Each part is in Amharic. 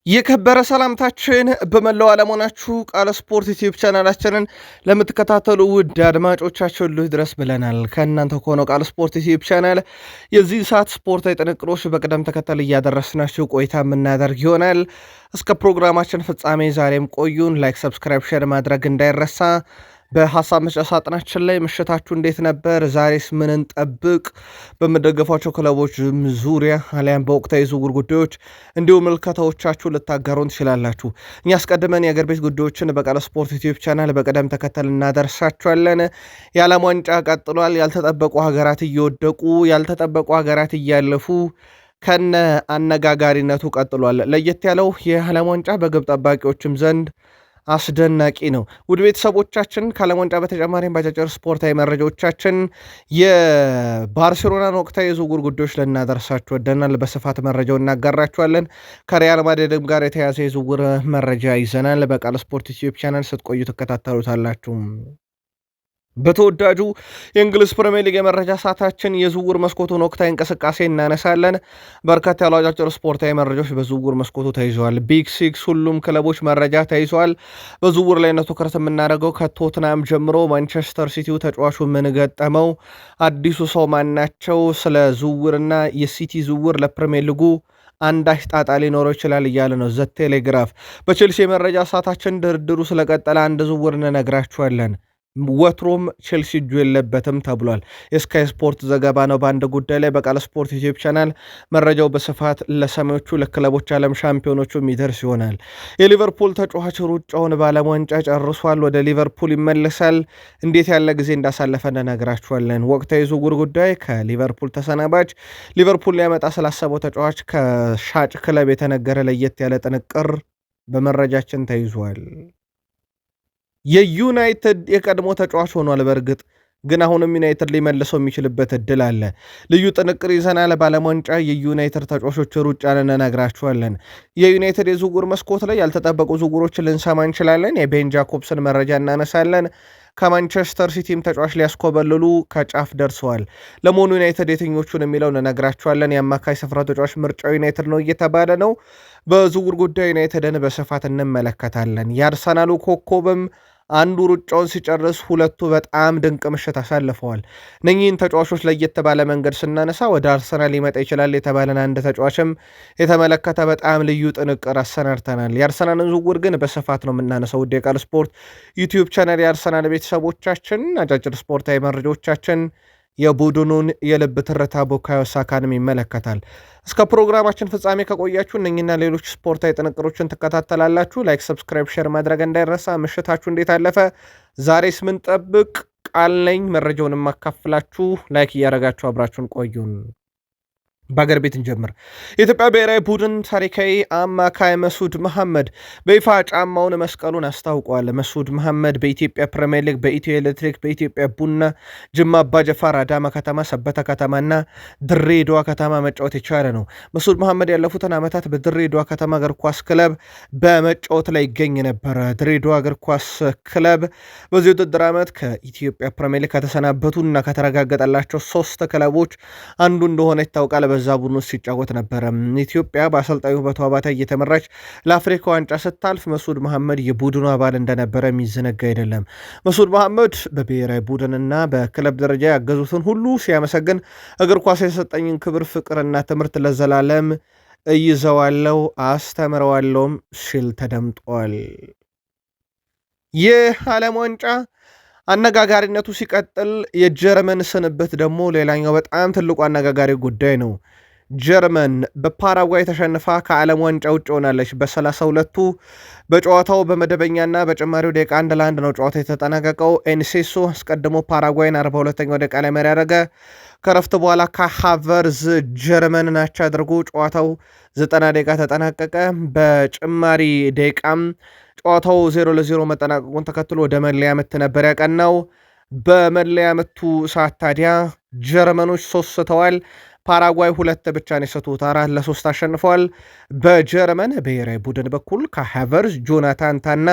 የከበረ ሰላምታችን በመላው ዓለም ሆናችሁ ቃል ስፖርት ዩቲዩብ ቻናላችንን ለምትከታተሉ ውድ አድማጮቻችን ሁሉ ድረስ ብለናል። ከእናንተ ከሆነው ቃል ስፖርት ዩቲዩብ ቻናል የዚህ ሰዓት ስፖርታዊ ጥንቅሮች በቅደም ተከተል እያደረስናችሁ ቆይታ የምናደርግ ይሆናል። እስከ ፕሮግራማችን ፍጻሜ ዛሬም ቆዩን። ላይክ፣ ሰብስክራይብ፣ ሼር ማድረግ እንዳይረሳ። በሐሳብ መስጫ ሳጥናችን ላይ ምሽታችሁ እንዴት ነበር? ዛሬስ ምን እንጠብቅ? በምደገፏቸው ክለቦች ዙሪያ አሊያም በወቅታዊ ዝውውር ጉዳዮች እንዲሁም ምልከታዎቻችሁ ልታጋሩን ትችላላችሁ። እኛ አስቀድመን የአገር ቤት ጉዳዮችን በቃል ስፖርት ዩቲዩብ ቻናል በቅደም ተከተል እናደርሳችኋለን። የዓለም ዋንጫ ቀጥሏል። ያልተጠበቁ ሀገራት እየወደቁ ያልተጠበቁ ሀገራት እያለፉ ከነ አነጋጋሪነቱ ቀጥሏል። ለየት ያለው የዓለም ዋንጫ በግብ ጠባቂዎችም ዘንድ አስደናቂ ነው። ውድ ቤተሰቦቻችን ከዓለም ዋንጫ በተጨማሪም ባጫጭር ስፖርታዊ መረጃዎቻችን የባርሴሎናን ወቅታዊ የዝውውር ጉዳዮች ልናደርሳችሁ ወደናል። በስፋት መረጃው እናጋራችኋለን። ከሪያል ማድሪድም ጋር የተያዘ የዝውውር መረጃ ይዘናል። በቃል ስፖርት ዩቲዩብ ቻናል ስትቆዩ ትከታተሉታላችሁ። በተወዳጁ የእንግሊዝ ፕሪሚየር ሊግ የመረጃ ሰዓታችን የዝውውር መስኮቱን ወቅታዊ እንቅስቃሴ እናነሳለን። በርከት ያሉ አጫጭር ስፖርታዊ መረጃዎች በዝውውር መስኮቱ ተይዘዋል። ቢግ ሲክስ ሁሉም ክለቦች መረጃ ተይዘዋል። በዝውውር ላይ ነው ትኩረት የምናደርገው። ከቶትናም ጀምሮ ማንቸስተር ሲቲው ተጫዋቹ ምን ገጠመው፣ አዲሱ ሰው ማናቸው፣ ስለ ዝውውርና የሲቲ ዝውውር ለፕሪሚየር ሊጉ አንዳች ጣጣ ሊኖረው ይችላል እያለ ነው ዘ ቴሌግራፍ። በቼልሲ የመረጃ ሰዓታችን ድርድሩ ስለቀጠለ አንድ ዝውውር እንነግራችኋለን። ወትሮም ቼልሲ እጁ የለበትም ተብሏል። የስካይ ስፖርት ዘገባ ነው። በአንድ ጉዳይ ላይ በቃል ስፖርት ዩቲዩብ ቻናል መረጃው በስፋት ለሰሜዎቹ ለክለቦች ዓለም ሻምፒዮኖቹ የሚደርስ ይሆናል። የሊቨርፑል ተጫዋች ሩጫውን በዓለም ዋንጫ ጨርሷል። ወደ ሊቨርፑል ይመለሳል። እንዴት ያለ ጊዜ እንዳሳለፈ እንነግራችኋለን። ወቅታዊ ዝውውር ጉዳይ ከሊቨርፑል ተሰናባች ሊቨርፑል ሊያመጣ ስላሰበው ተጫዋች ከሻጭ ክለብ የተነገረ ለየት ያለ ጥንቅር በመረጃችን ተይዟል። የዩናይትድ የቀድሞ ተጫዋች ሆኗል። በእርግጥ ግን አሁንም ዩናይትድ ሊመልሰው የሚችልበት እድል አለ። ልዩ ጥንቅር ይዘናል። በዓለም ዋንጫ የዩናይትድ ተጫዋቾች ሩጫን እንነግራችኋለን። የዩናይትድ የዝውውር መስኮት ላይ ያልተጠበቁ ዝውውሮችን ልንሰማ እንችላለን። የቤን ጃኮብስን መረጃ እናነሳለን። ከማንቸስተር ሲቲም ተጫዋች ሊያስኮበልሉ ከጫፍ ደርሰዋል። ለመሆኑ ዩናይትድ የትኞቹን የሚለውን እነግራችኋለን። የአማካይ ስፍራ ተጫዋች ምርጫው ዩናይትድ ነው እየተባለ ነው። በዝውውር ጉዳይ ዩናይትድን በስፋት እንመለከታለን። የአርሰናሉ ኮከብም አንዱ ሩጫውን ሲጨርስ ሁለቱ በጣም ድንቅ ምሽት አሳልፈዋል። እነኚህን ተጫዋቾች ለየት ባለ መንገድ ስናነሳ ወደ አርሰናል ሊመጣ ይችላል የተባለን አንድ ተጫዋችም የተመለከተ በጣም ልዩ ጥንቅር አሰናድተናል። የአርሰናልን ዝውውር ግን በስፋት ነው የምናነሳው። ውድ የቃል ስፖርት ዩቲዩብ ቻናል የአርሰናል ቤተሰቦቻችን አጫጭር ስፖርታዊ መረጃዎቻችን የቡድኑን የልብ ትርታ ቡካዮ ሳካንም ይመለከታል። እስከ ፕሮግራማችን ፍጻሜ ከቆያችሁ እነኝና ሌሎች ስፖርታዊ ጥንቅሮችን ትከታተላላችሁ። ላይክ፣ ሰብስክራይብ፣ ሼር ማድረግ እንዳይረሳ። ምሽታችሁ እንዴት አለፈ? ዛሬስ ምን ጠብቅ? ቃል ነኝ መረጃውን የማካፍላችሁ። ላይክ እያደረጋችሁ አብራችሁን ቆዩን። በአገር ቤት እንጀምር። የኢትዮጵያ ብሔራዊ ቡድን ታሪካዊ አማካይ መስዑድ መሐመድ በይፋ ጫማውን መስቀሉን አስታውቋል። መስዑድ መሐመድ በኢትዮጵያ ፕሪሚየር ሊግ፣ በኢትዮ ኤሌክትሪክ፣ በኢትዮጵያ ቡና፣ ጅማ አባጀፋር፣ አዳማ ከተማ፣ ሰበታ ከተማና ድሬዳዋ ከተማ መጫወት የቻለ ነው። መስዑድ መሐመድ ያለፉትን ዓመታት በድሬዳዋ ከተማ እግር ኳስ ክለብ በመጫወት ላይ ይገኝ ነበረ። ድሬዳዋ እግር ኳስ ክለብ በዚህ ውድድር ዓመት ከኢትዮጵያ ፕሪሚየር ሊግ ከተሰናበቱና ከተረጋገጠላቸው 3 ክለቦች አንዱ እንደሆነ ይታወቃል። በዛ ቡድን ውስጥ ሲጫወት ነበረ። ኢትዮጵያ በአሰልጣኙ ውበቱ አባተ እየተመራች ለአፍሪካ ዋንጫ ስታልፍ መስዑድ መሐመድ የቡድኑ አባል እንደነበረ የሚዘነጋ አይደለም። መስዑድ መሐመድ በብሔራዊ ቡድንና በክለብ ደረጃ ያገዙትን ሁሉ ሲያመሰግን እግር ኳስ የሰጠኝን ክብር፣ ፍቅርና ትምህርት ለዘላለም እይዘዋለው፣ አስተምረዋለውም ሲል ተደምጧል። ይህ ዓለም ዋንጫ አነጋጋሪነቱ ሲቀጥል የጀርመን ስንብት ደግሞ ሌላኛው በጣም ትልቁ አነጋጋሪ ጉዳይ ነው። ጀርመን በፓራጓይ ተሸንፋ ከዓለም ዋንጫ ውጭ ሆናለች። በ32ቱ በጨዋታው በመደበኛና በጭማሪው ደቂቃ 1-1 ነው ጨዋታ የተጠናቀቀው። ኤንሴሶ አስቀድሞ ፓራጓይን 42ኛው ደቂቃ ላይ መሪ ያደረገ። ከረፍት በኋላ ከሃቨርዝ ጀርመንን አቻ አድርጎ ጨዋታው 90 ደቂቃ ተጠናቀቀ። በጭማሪ ደቂቃም ጨዋታው 0-0 መጠናቀቁን ተከትሎ ወደ መለያ ምት ነበር ያቀናው። በመለያ ምቱ ሰዓት ታዲያ ጀርመኖች 3 ስተዋል። ፓራጓይ 2 ብቻ ነው የሰጡት፣ 4-3 አሸንፈዋል። በጀርመን ብሔራዊ ቡድን በኩል ከሃቨርዝ፣ ጆናታን ታና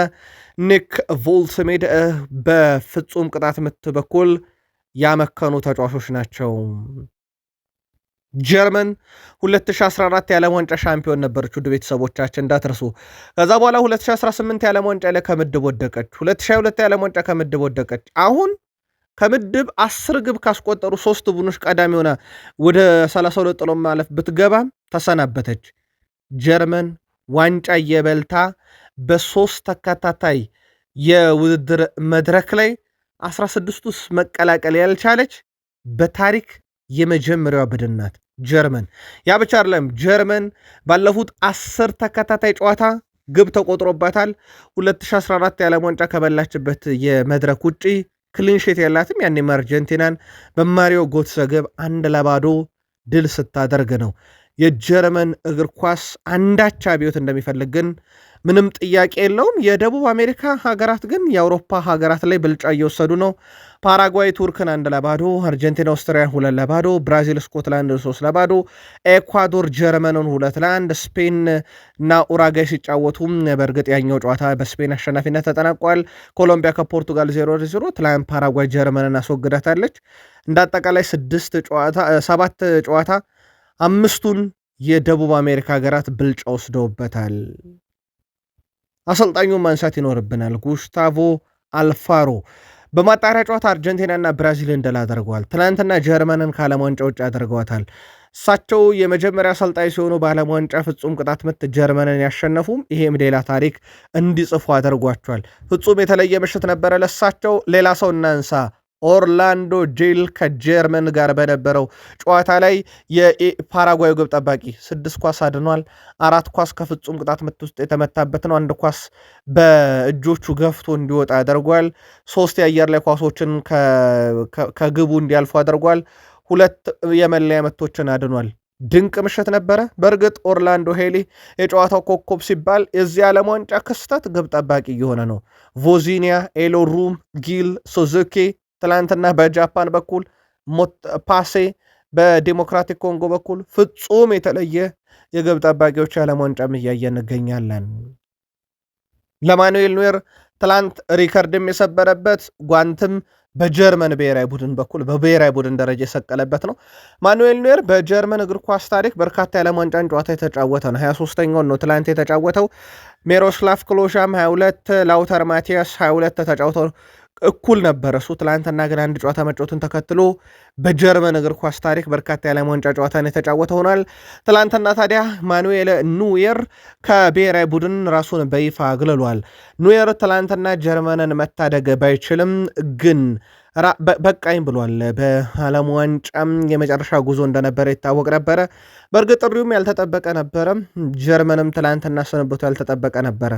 ኒክ ቮልስሜድ በፍጹም ቅጣት ምት በኩል ያመከኑ ተጫዋቾች ናቸው። ጀርመን 2014 የዓለም ዋንጫ ሻምፒዮን ነበረች። ውድ ቤተሰቦቻችን እንዳትረሱ። ከዛ በኋላ 2018 የዓለም ዋንጫ ላይ ከምድብ ወደቀች። 2022 የዓለም ዋንጫ ከምድብ ወደቀች። አሁን ከምድብ 10 ግብ ካስቆጠሩ 3 ቡድኖች ቀዳሚ ሆና ወደ 32 ጥሎ ማለፍ ብትገባም ተሰናበተች። ጀርመን ዋንጫ እየበልታ በ3 ተከታታይ የውድድር መድረክ ላይ 16 ውስጥ መቀላቀል ያልቻለች በታሪክ የመጀመሪያዋ ቡድን ናት ጀርመን። ያ ብቻ አይደለም፣ ጀርመን ባለፉት 10 ተከታታይ ጨዋታ ግብ ተቆጥሮባታል። 2014 የዓለም ዋንጫ ከበላችበት የመድረክ ውጪ ክሊንሼት ያላትም ያኔም አርጀንቲናን በማሪዮ ጎትሰ ግብ 1-0 ድል ስታደርግ ነው። የጀርመን እግር ኳስ አንዳች አብዮት እንደሚፈልግ ግን ምንም ጥያቄ የለውም። የደቡብ አሜሪካ ሀገራት ግን የአውሮፓ ሀገራት ላይ ብልጫ እየወሰዱ ነው። ፓራጓይ ቱርክን 1-0፣ አርጀንቲና ኦስትሪያን 2-0፣ ብራዚል ስኮትላንድ 3-0፣ ኤኳዶር ጀርመንን 2-1፣ ስፔን እና ኡራጋይ ሲጫወቱም በእርግጥ ያኛው ጨዋታ በስፔን አሸናፊነት ተጠናቋል። ኮሎምቢያ ከፖርቱጋል 0-0 ትላንት ፓራጓይ ጀርመንን አስወግዳታለች። እንደ አጠቃላይ 7 ጨዋታ 5ቱን የደቡብ አሜሪካ ሀገራት ብልጫ ወስደውበታል። አሰልጣኙን ማንሳት ይኖርብናል። ጉስታቮ አልፋሮ በማጣሪያ ጨዋታ አርጀንቲናና ብራዚልን ድል አድርገዋል። ትናንትና ጀርመንን ከዓለም ዋንጫ ውጭ አድርገዋታል። እሳቸው የመጀመሪያ አሰልጣኝ ሲሆኑ በዓለም ዋንጫ ፍጹም ቅጣት ምት ጀርመንን ያሸነፉም፣ ይሄም ሌላ ታሪክ እንዲጽፉ አድርጓቸዋል። ፍጹም የተለየ ምሽት ነበረ ለእሳቸው። ሌላ ሰው እናንሳ። ኦርላንዶ ጄል ከጀርመን ጋር በነበረው ጨዋታ ላይ የፓራጓዩ ግብ ጠባቂ 6 ኳስ አድኗል። 4 ኳስ ከፍጹም ቅጣት ምት ውስጥ የተመታበት ነው። 1 ኳስ በእጆቹ ገፍቶ እንዲወጣ አድርጓል። 3 የአየር ላይ ኳሶችን ከግቡ እንዲያልፉ አድርጓል። 2 የመለያ ምቶችን አድኗል። ድንቅ ምሽት ነበረ። በእርግጥ ኦርላንዶ ሄሊ የጨዋታው ኮከብ ሲባል የዚህ ዓለም ዋንጫ ክስተት ግብ ጠባቂ እየሆነ ነው። ቮዚኒያ፣ ኤሎሩም፣ ጊል፣ ሱዙኪ ትላንትና በጃፓን በኩል ፓሴ በዲሞክራቲክ ኮንጎ በኩል ፍጹም የተለየ የግብ ጠባቂዎች የዓለም ዋንጫም እያየን እንገኛለን። ለማኑኤል ኖየር ትላንት ሪከርድም የሰበረበት ጓንትም በጀርመን ብሔራዊ ቡድን በኩል በብሔራዊ ቡድን ደረጃ የሰቀለበት ነው። ማኑኤል ኖየር በጀርመን እግር ኳስ ታሪክ በርካታ የዓለም ዋንጫን ጨዋታ የተጫወተ ነው። 23ኛውን ነው ትላንት የተጫወተው። ሜሮስላፍ ክሎሻም 22፣ ላውተር ማቲያስ 22 ተጫውተው እኩል ነበረ እሱ። ትላንትና ግን አንድ ጨዋታ መጫወቱን ተከትሎ በጀርመን እግር ኳስ ታሪክ በርካታ የዓለም ዋንጫ ጨዋታን የተጫወተ ሆኗል። ትላንትና ታዲያ ማኑኤል ኑየር ከብሔራዊ ቡድን ራሱን በይፋ አግልሏል። ኑየር ትላንትና ጀርመንን መታደግ ባይችልም ግን በቃኝ ብሏል። በዓለም ዋንጫም የመጨረሻ ጉዞ እንደነበረ ይታወቅ ነበረ። በእርግጥ ጥሪውም ያልተጠበቀ ነበረ። ጀርመንም ትላንትና ስንብቱ ያልተጠበቀ ነበረ።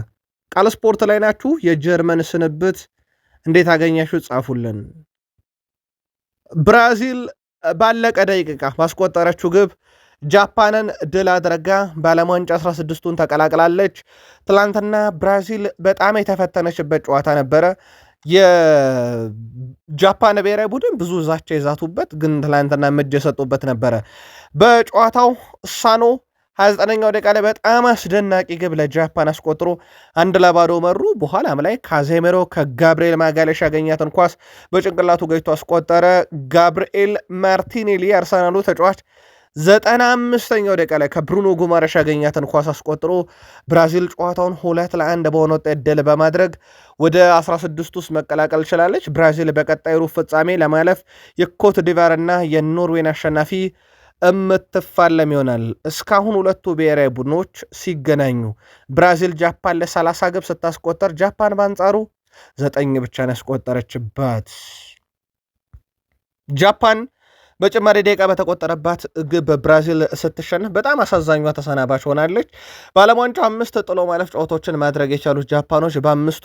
ቃል ስፖርት ላይ ናችሁ። የጀርመን ስንብት እንዴት አገኛችሁ? ጻፉልን። ብራዚል ባለቀ ደቂቃ ባስቆጠረችው ግብ ጃፓንን ድል አድርጋ በዓለም ዋንጫ 16ቱን ተቀላቅላለች። ትላንትና ብራዚል በጣም የተፈተነችበት ጨዋታ ነበረ። የጃፓን ብሔራዊ ቡድን ብዙ ዛቻ የዛቱበት ግን ትላንትና እጅ የሰጡበት ነበረ። በጨዋታው ሳኖ 29ኛው ደቂቃ ላይ በጣም አስደናቂ ግብ ለጃፓን አስቆጥሮ 1-0 መሩ። በኋላም ላይ ካዜሜሮ ከጋብርኤል ማጋሌሽ ያገኛትን ኳስ በጭንቅላቱ ገጭቶ አስቆጠረ። ጋብርኤል ማርቲኔሊ የአርሰናሉ ተጫዋች 95ኛው ደቂቃ ላይ ከብሩኖ ጉማሬሽ ያገኛትን ኳስ አስቆጥሮ ብራዚል ጨዋታውን 2-1 በሆነ ውጤት ድል በማድረግ ወደ 16 ውስጥ መቀላቀል ችላለች። ብራዚል በቀጣይ ሩብ ፍጻሜ ለማለፍ የኮት ዲቫር እና የኖርዌን አሸናፊ እምትፋለም ይሆናል። እስካሁን ሁለቱ ብሔራዊ ቡድኖች ሲገናኙ ብራዚል ጃፓን ለ30 ግብ ስታስቆጠር ጃፓን በአንጻሩ 9 ብቻ ነው ያስቆጠረችባት። ጃፓን በጭማሪ ደቂቃ በተቆጠረባት ግብ ብራዚል ስትሸነፍ በጣም አሳዛኟ ተሰናባች ሆናለች። በዓለም ዋንጫው 5 ጥሎ ማለፍ ጨዋታዎችን ማድረግ የቻሉት ጃፓኖች በ5ቱ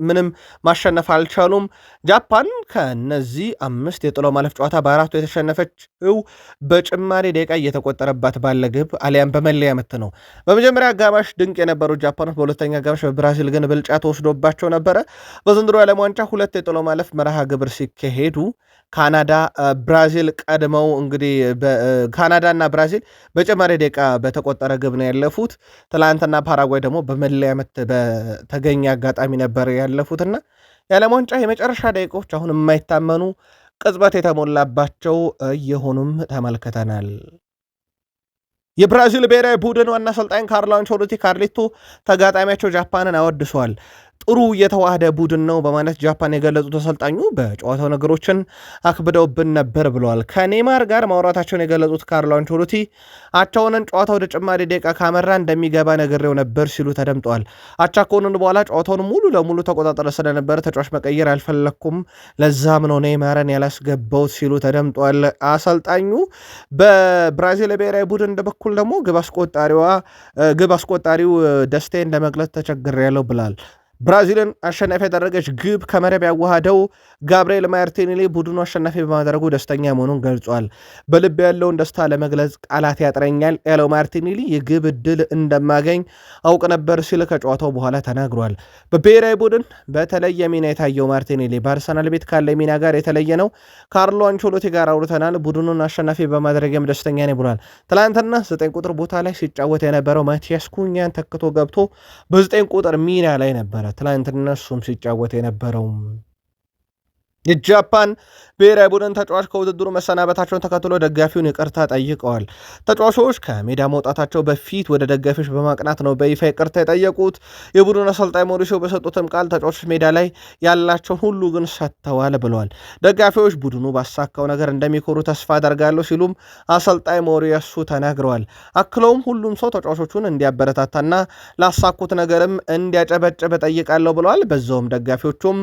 ምንም ማሸነፍ አልቻሉም። ጃፓን ከነዚህ 5 የጥሎ ማለፍ ጨዋታ በ4ቱ የተሸነፈችው በጭማሪ ደቂቃ እየተቆጠረባት ባለ ግብ አሊያም በመለያ ምት ነው። በመጀመሪያ አጋማሽ ድንቅ የነበሩት ጃፓኖች በሁለተኛ አጋማሽ በብራዚል ግን ብልጫ ተወስዶባቸው ነበረ። በዘንድሮ የዓለም ዋንጫ 2 የጥሎ ማለፍ መርሃ ግብር ሲካሄዱ ካናዳ ብራዚል ቀድመው እንግዲህ ካናዳ እና ብራዚል በጭማሪ ደቂቃ በተቆጠረ ግብ ነው ያለፉት። ትላንትና ፓራጓይ ደግሞ በመለያ ምት በተገኘ አጋጣሚ ነበር ያለፉትና የዓለም ዋንጫ የመጨረሻ ደቂቃዎች አሁን የማይታመኑ ቅጽበት የተሞላባቸው እየሆኑም ተመልክተናል። የብራዚል ብሔራዊ ቡድን ዋና አሰልጣኝ ካርሎ አንቸሎቲ ካርሊቶ ተጋጣሚያቸው ጃፓንን አወድሰዋል። ጥሩ የተዋህደ ቡድን ነው በማለት ጃፓን የገለጹት አሰልጣኙ በጨዋታው ነገሮችን አክብደውብን ነበር ብለዋል። ከኔማር ጋር ማውራታቸውን የገለጹት ካርሎ አንቸሎቲ አቻውንን ጨዋታ ወደ ጭማሪ ደቂቃ ካመራ እንደሚገባ ነግሬው ነበር ሲሉ ተደምጠዋል። አቻ ከሆንን በኋላ ጨዋታውን ሙሉ ለሙሉ ተቆጣጠረ ስለነበረ ተጫዋች መቀየር አልፈለኩም፣ ለዛም ነው ኔማርን ያላስገባውት ሲሉ ተደምጠዋል። አሰልጣኙ በብራዚል ብሔራዊ ቡድን በኩል ደግሞ ግብ አስቆጣሪው ደስታዬን ለመግለጽ ተቸግሬያለሁ ብሏል። ብራዚልን አሸናፊ ያደረገች ግብ ከመረብ ያዋሃደው ጋብርኤል ማርቲኔሊ ቡድኑ አሸናፊ በማድረጉ ደስተኛ መሆኑን ገልጿል። በልብ ያለውን ደስታ ለመግለጽ ቃላት ያጥረኛል ያለው ማርቲኔሊ የግብ ዕድል እንደማገኝ አውቅ ነበር ሲል ከጨዋታው በኋላ ተናግሯል። በብሔራዊ ቡድን በተለየ ሚና የታየው ማርቲኔሊ በአርሰናል ቤት ካለ ሚና ጋር የተለየ ነው። ካርሎ አንቸሎቲ ጋር አውርተናል። ቡድኑን አሸናፊ በማድረግም ደስተኛ ነኝ ብሏል። ትላንትና 9 ቁጥር ቦታ ላይ ሲጫወት የነበረው ማቲያስ ኩኛን ተክቶ ገብቶ በ9 ቁጥር ሚና ላይ ነበረ ትላንትና እሱም ሲጫወት የነበረው። የጃፓን ብሔራዊ ቡድን ተጫዋች ከውድድሩ መሰናበታቸውን ተከትሎ ደጋፊውን ይቅርታ ጠይቀዋል። ተጫዋቾች ከሜዳ መውጣታቸው በፊት ወደ ደጋፊዎች በማቅናት ነው በይፋ ይቅርታ የጠየቁት። የቡድን አሰልጣኝ ሞሪሲዮ በሰጡትም ቃል ተጫዋቾች ሜዳ ላይ ያላቸውን ሁሉ ግን ሰጥተዋል ብለዋል። ደጋፊዎች ቡድኑ ባሳካው ነገር እንደሚኮሩ ተስፋ አደርጋለሁ ሲሉም አሰልጣኝ ሞሪያሱ ተናግረዋል። አክለውም ሁሉም ሰው ተጫዋቾቹን እንዲያበረታታና ላሳኩት ነገርም እንዲያጨበጭብ ጠይቃለሁ ብለዋል። በዛውም ደጋፊዎቹም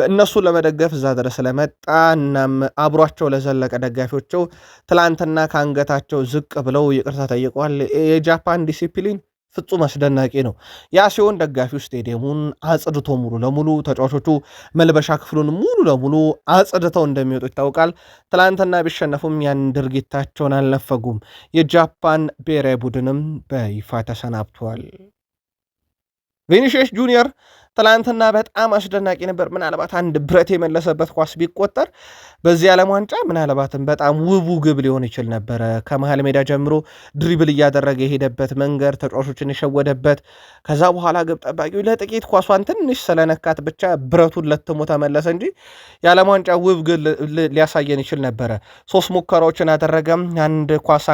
እነሱን ለመደገፍ እዛ ድረስ ስለመጣ እናም አብሯቸው ለዘለቀ ደጋፊዎቸው ትላንትና ከአንገታቸው ዝቅ ብለው ይቅርታ ጠይቀዋል። የጃፓን ዲሲፕሊን ፍጹም አስደናቂ ነው። ያ ሲሆን ደጋፊው ስቴዲየሙን አጽድቶ ሙሉ ለሙሉ ተጫዋቾቹ መልበሻ ክፍሉን ሙሉ ለሙሉ አጽድተው እንደሚወጡ ይታወቃል። ትላንትና ቢሸነፉም ያን ድርጊታቸውን አልነፈጉም። የጃፓን ብሔራዊ ቡድንም በይፋ ተሰናብቷል። ቪኒሺየስ ጁኒየር ትላንትና በጣም አስደናቂ ነበር። ምናልባት አንድ ብረት የመለሰበት ኳስ ቢቆጠር በዚህ ዓለም ዋንጫ ምናልባትም በጣም ውቡ ግብ ሊሆን ይችል ነበረ። ከመሃል ሜዳ ጀምሮ ድሪብል እያደረገ የሄደበት መንገድ፣ ተጫዋቾችን የሸወደበት፣ ከዛ በኋላ ግብ ጠባቂው ለጥቂት ቋሷን ትንሽ ስለነካት ብቻ ብረቱን ለትሞ ተመለሰ እንጂ የዓለም ዋንጫ ውብ ግብ ሊያሳየን ይችል ነበረ። 3 ሙከራዎችን አደረገም። አንድ ኳስ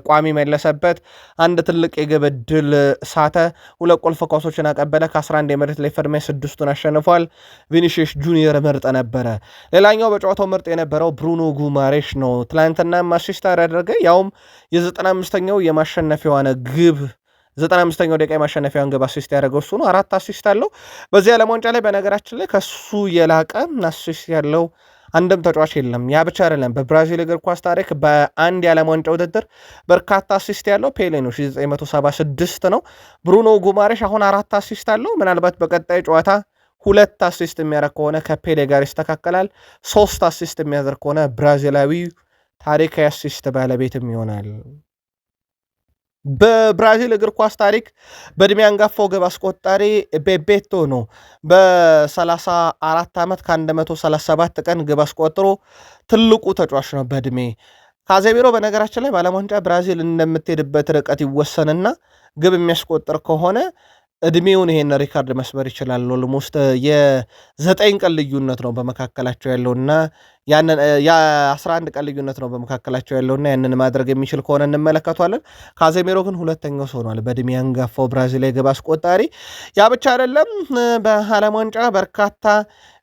ቋሚ መለሰበት፣ አንድ ትልቅ የግብ ዕድል ሳተ፣ 2 ቁልፍ ኳሶችን አቀበለ። ከ11 የመሬት ላይ ፍርሚያ 6ቱን አሸንፏል። ቪኒሺየስ ጁኒየር ምርጥ ነበረ። ሌላኛው በጨዋታው ምርጥ የነበረው ብሩኖ ጉማሬሽ ነው። ትላንትና አሲስት ያደረገ ያውም የ95ኛው የማሸነፊያዋን ግብ 95ኛው ደቂቃ የማሸነፊያውን ግብ አሲስት ያደረገው እሱ ነው። 4 አሲስት አለው። በዚህ ዓለም ዋንጫ ላይ በነገራችን ላይ ከሱ የላቀ አሲስት ያለው አንድም ተጫዋች የለም። ያ ብቻ አይደለም። በብራዚል እግር ኳስ ታሪክ በአንድ የዓለም ዋንጫ ውድድር በርካታ አሲስት ያለው ፔሌ ነው፣ 1976 ነው። ብሩኖ ጉማሬሽ አሁን 4 አሲስት አለው። ምናልባት በቀጣይ ጨዋታ 2 አሲስት የሚያደርግ ከሆነ ከፔሌ ጋር ይስተካከላል። 3 አሲስት የሚያደርግ ከሆነ ብራዚላዊ ታሪካዊ አሲስት ባለቤትም ይሆናል። በብራዚል እግር ኳስ ታሪክ በእድሜ አንጋፋው ግብ አስቆጣሪ ቤቤቶ ነው። በ34 ዓመት ከ137 ቀን ግብ አስቆጥሮ ትልቁ ተጫዋች ነው በእድሜ። ካዜሚሮ በነገራችን ላይ በዓለም ዋንጫ ብራዚል እንደምትሄድበት ርቀት ይወሰንና ግብ የሚያስቆጥር ከሆነ እድሜውን ይሄን ሪካርድ መስበር ይችላል። ኦልሞስት የ9 ቀን ልዩነት ነው በመካከላቸው ያለውና ያንን የ11 ቀን ልዩነት ነው በመካከላቸው ያለውና ያንን ማድረግ የሚችል ከሆነ እንመለከቷለን። ካዜሜሮ ግን ሁለተኛው ሰው ሆኗል በእድሜ አንጋፋው ብራዚላዊ ግብ አስቆጣሪ። ያ ብቻ አይደለም። በዓለም ዋንጫ በርካታ